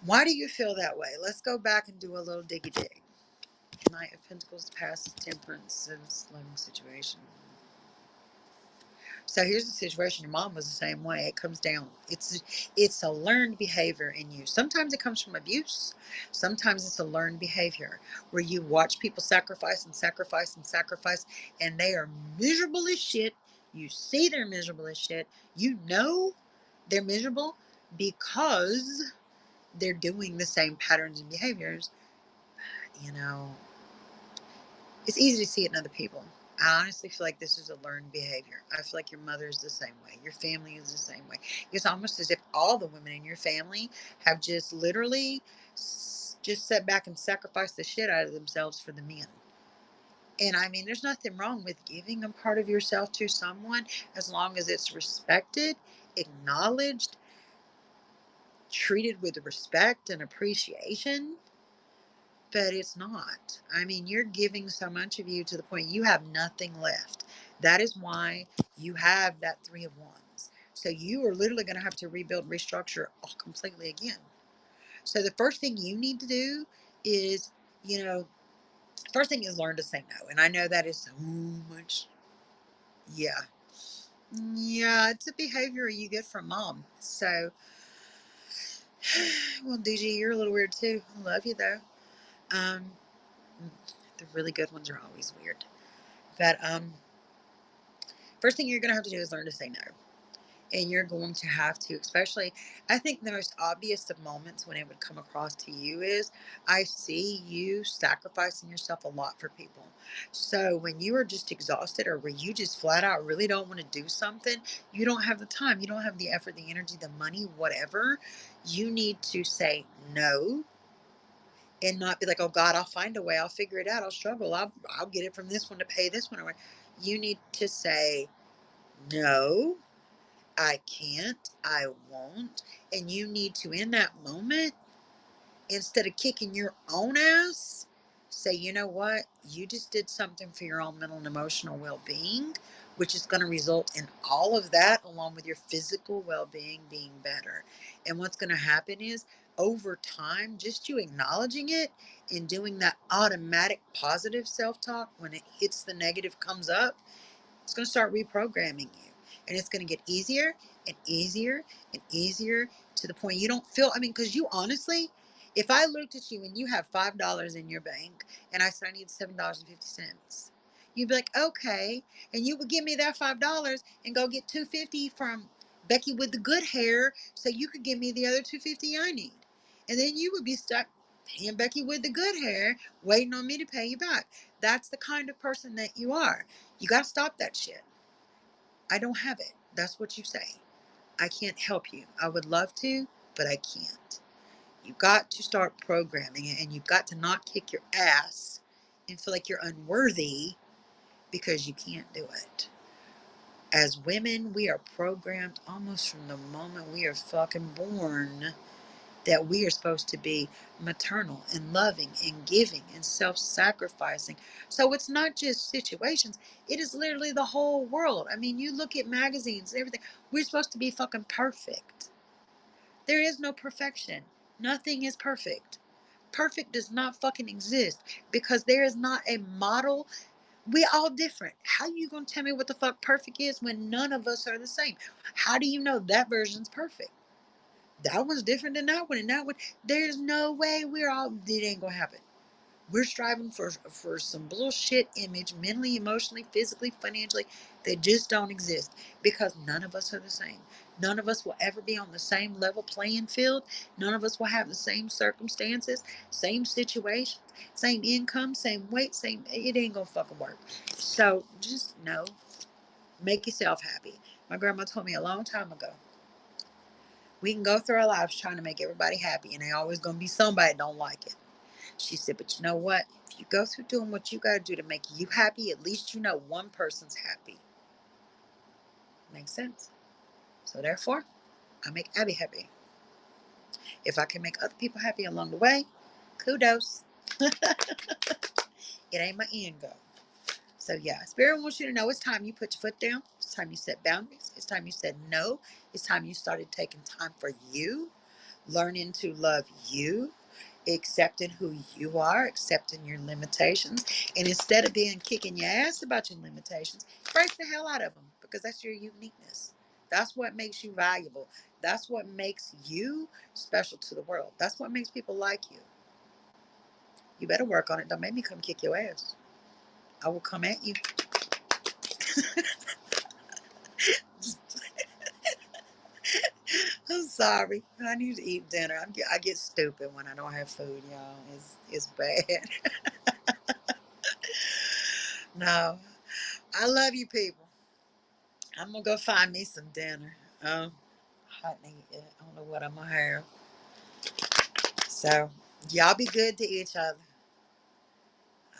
Why do you feel that way? Let's go back and do a little diggy dig. Knight of Pentacles, past Temperance, living situation. So here's the situation. Your mom was the same way. It comes down. It's a learned behavior in you. Sometimes it comes from abuse. Sometimes it's a learned behavior where you watch people sacrifice and sacrifice and sacrifice, and they are miserable as shit. You see they're miserable as shit. You know they're miserable because they're doing the same patterns and behaviors. You know, it's easy to see it in other people. I honestly feel like this is a learned behavior. I feel like your mother is the same way. Your family is the same way. It's almost as if all the women in your family have just literally just sat back and sacrificed the shit out of themselves for the men. And I mean, there's nothing wrong with giving a part of yourself to someone as long as it's respected, acknowledged, treated with respect and appreciation. But it's not. I mean, you're giving so much of you to the point you have nothing left. That is why you have that Three of Wands. So you are literally going to have to rebuild, restructure all completely again. So the first thing you need to do is, you know, first thing is learn to say no. And I know that is so much. Yeah. Yeah, it's a behavior you get from mom. So, well, DG, you're a little weird too. I love you though. Um, the really good ones are always weird. But first thing you're going to have to do is learn to say no. And you're going to have to, especially, I think the most obvious of moments when it would come across to you is I see you sacrificing yourself a lot for people. So when you are just exhausted or where you just flat out really don't want to do something, you don't have the time, you don't have the effort, the energy, the money, whatever, you need to say no and not be like, oh God, I'll find a way, I'll figure it out, I'll struggle, I'll get it from this one to pay this one away. You need to say no. I can't, I won't. And you need to, in that moment, instead of kicking your own ass, say, you know what? You just did something for your own mental and emotional well being, which is going to result in all of that, along with your physical well being being better. And what's going to happen is, over time, just you acknowledging it and doing that automatic positive self talk when it hits the negative comes up, it's going to start reprogramming you. And it's going to get easier and easier and easier to the point you don't feel, I mean, because you honestly, if I looked at you and you have $5 in your bank and I said I need $7.50, you'd be like, okay. And you would give me that $5 and go get $2.50 from Becky with the good hair so you could give me the other $2.50 I need. And then you would be stuck paying Becky with the good hair, waiting on me to pay you back. That's the kind of person that you are. You got to stop that shit. I don't have it. That's what you say. I can't help you. I would love to, but I can't. You got to start programming it, and you've got to not kick your ass and feel like you're unworthy because you can't do it. As women, we are programmed almost from the moment we are fucking born that we are supposed to be maternal and loving and giving and self-sacrificing. So it's not just situations, it is literally the whole world. I mean, you look at magazines and everything, we're supposed to be fucking perfect. There is no perfection. Nothing is perfect. Perfect does not fucking exist because there is not a model. We all different. How you gonna tell me what the fuck perfect is when none of us are the same? How do you know that version's perfect? That one's different than that one, and that one. There's no way we're all. It ain't gonna happen. We're striving for some bullshit image, mentally, emotionally, physically, financially, that just don't exist because none of us are the same. None of us will ever be on the same level playing field. None of us will have the same circumstances, same situations, same income, same weight, same. It ain't gonna fucking work. So just know, make yourself happy. My grandma told me a long time ago. We can go through our lives trying to make everybody happy, and there's always going to be somebody that don't like it. She said, but you know what? If you go through doing what you got to do to make you happy, at least you know one person's happy. Makes sense. So therefore, I make Abby happy. If I can make other people happy along the way, kudos. It ain't my end goal. So yeah, Spirit wants you to know it's time you put your foot down. It's time you set boundaries. It's time you said no. It's time you started taking time for you, learning to love you, accepting who you are, accepting your limitations, and instead of being kicking your ass about your limitations, embrace the hell out of them because that's your uniqueness. That's what makes you valuable. That's what makes you special to the world. That's what makes people like you. You better work on it. Don't make me come kick your ass. I will come at you. I'm sorry. I need to eat dinner. I get stupid when I don't have food, y'all. It's bad. No, I love you people. I'm gonna go find me some dinner. Hot and eat it. I don't know what I'm gonna have. So y'all be good to each other.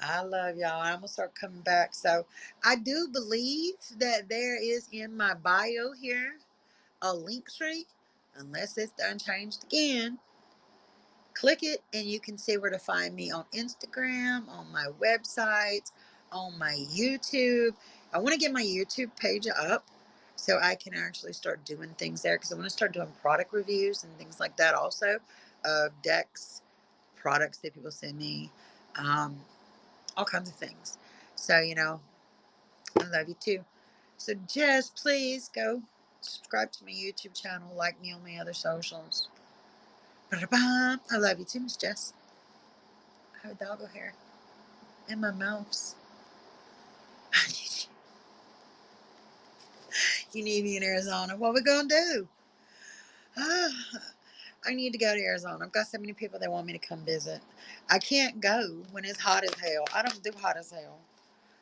I love y'all. I'm gonna start coming back. So I do believe that there is in my bio here a link tree, unless it's done changed again. Click it and you can see where to find me on Instagram, on my website, on my YouTube. I want to get my YouTube page up so I can actually start doing things there, because I want to start doing product reviews and things like that also, of decks, products that people send me, all kinds of things. So, I love you too. So just please go subscribe to my YouTube channel, like me on my other socials. Ba-da-bum. I love you too, Miss Jess. I have a doggo hair in my mouth. You need me in Arizona. What we gonna do? I need to go to Arizona. I've got so many people that want me to come visit. I can't go when it's hot as hell. I don't do hot as hell.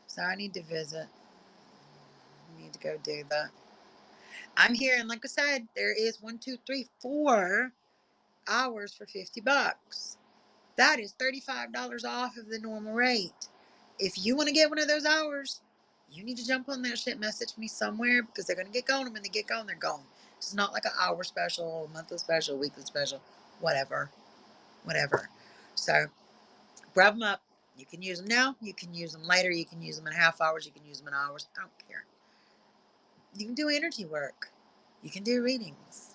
So I need to visit. I need to go do that. I'm here, and like I said, there is 4 hours for $50. That is $35 off of the normal rate. If you want to get one of those hours, you need to jump on that shit, message me somewhere, because they're going to get gone. And when they get gone, they're gone. It's not like an hour special, a monthly special, weekly special, whatever. Whatever. So grab them up. You can use them now. You can use them later. You can use them in half hours. You can use them in hours. I don't care. You can do energy work. You can do readings.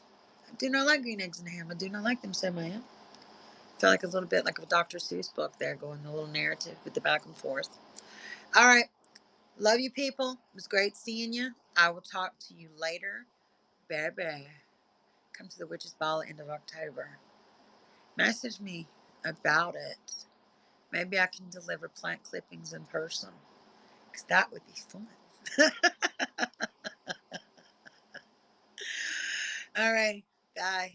I do not like green eggs and ham. I do not like them so much. I feel like a little bit like a Dr. Seuss book there, going a little narrative with the back and forth. All right. Love you, people. It was great seeing you. I will talk to you later. Bye bye. Come to the Witch's Ball at the end of October. Message me about it. Maybe I can deliver plant clippings in person, because that would be fun. All right. Bye.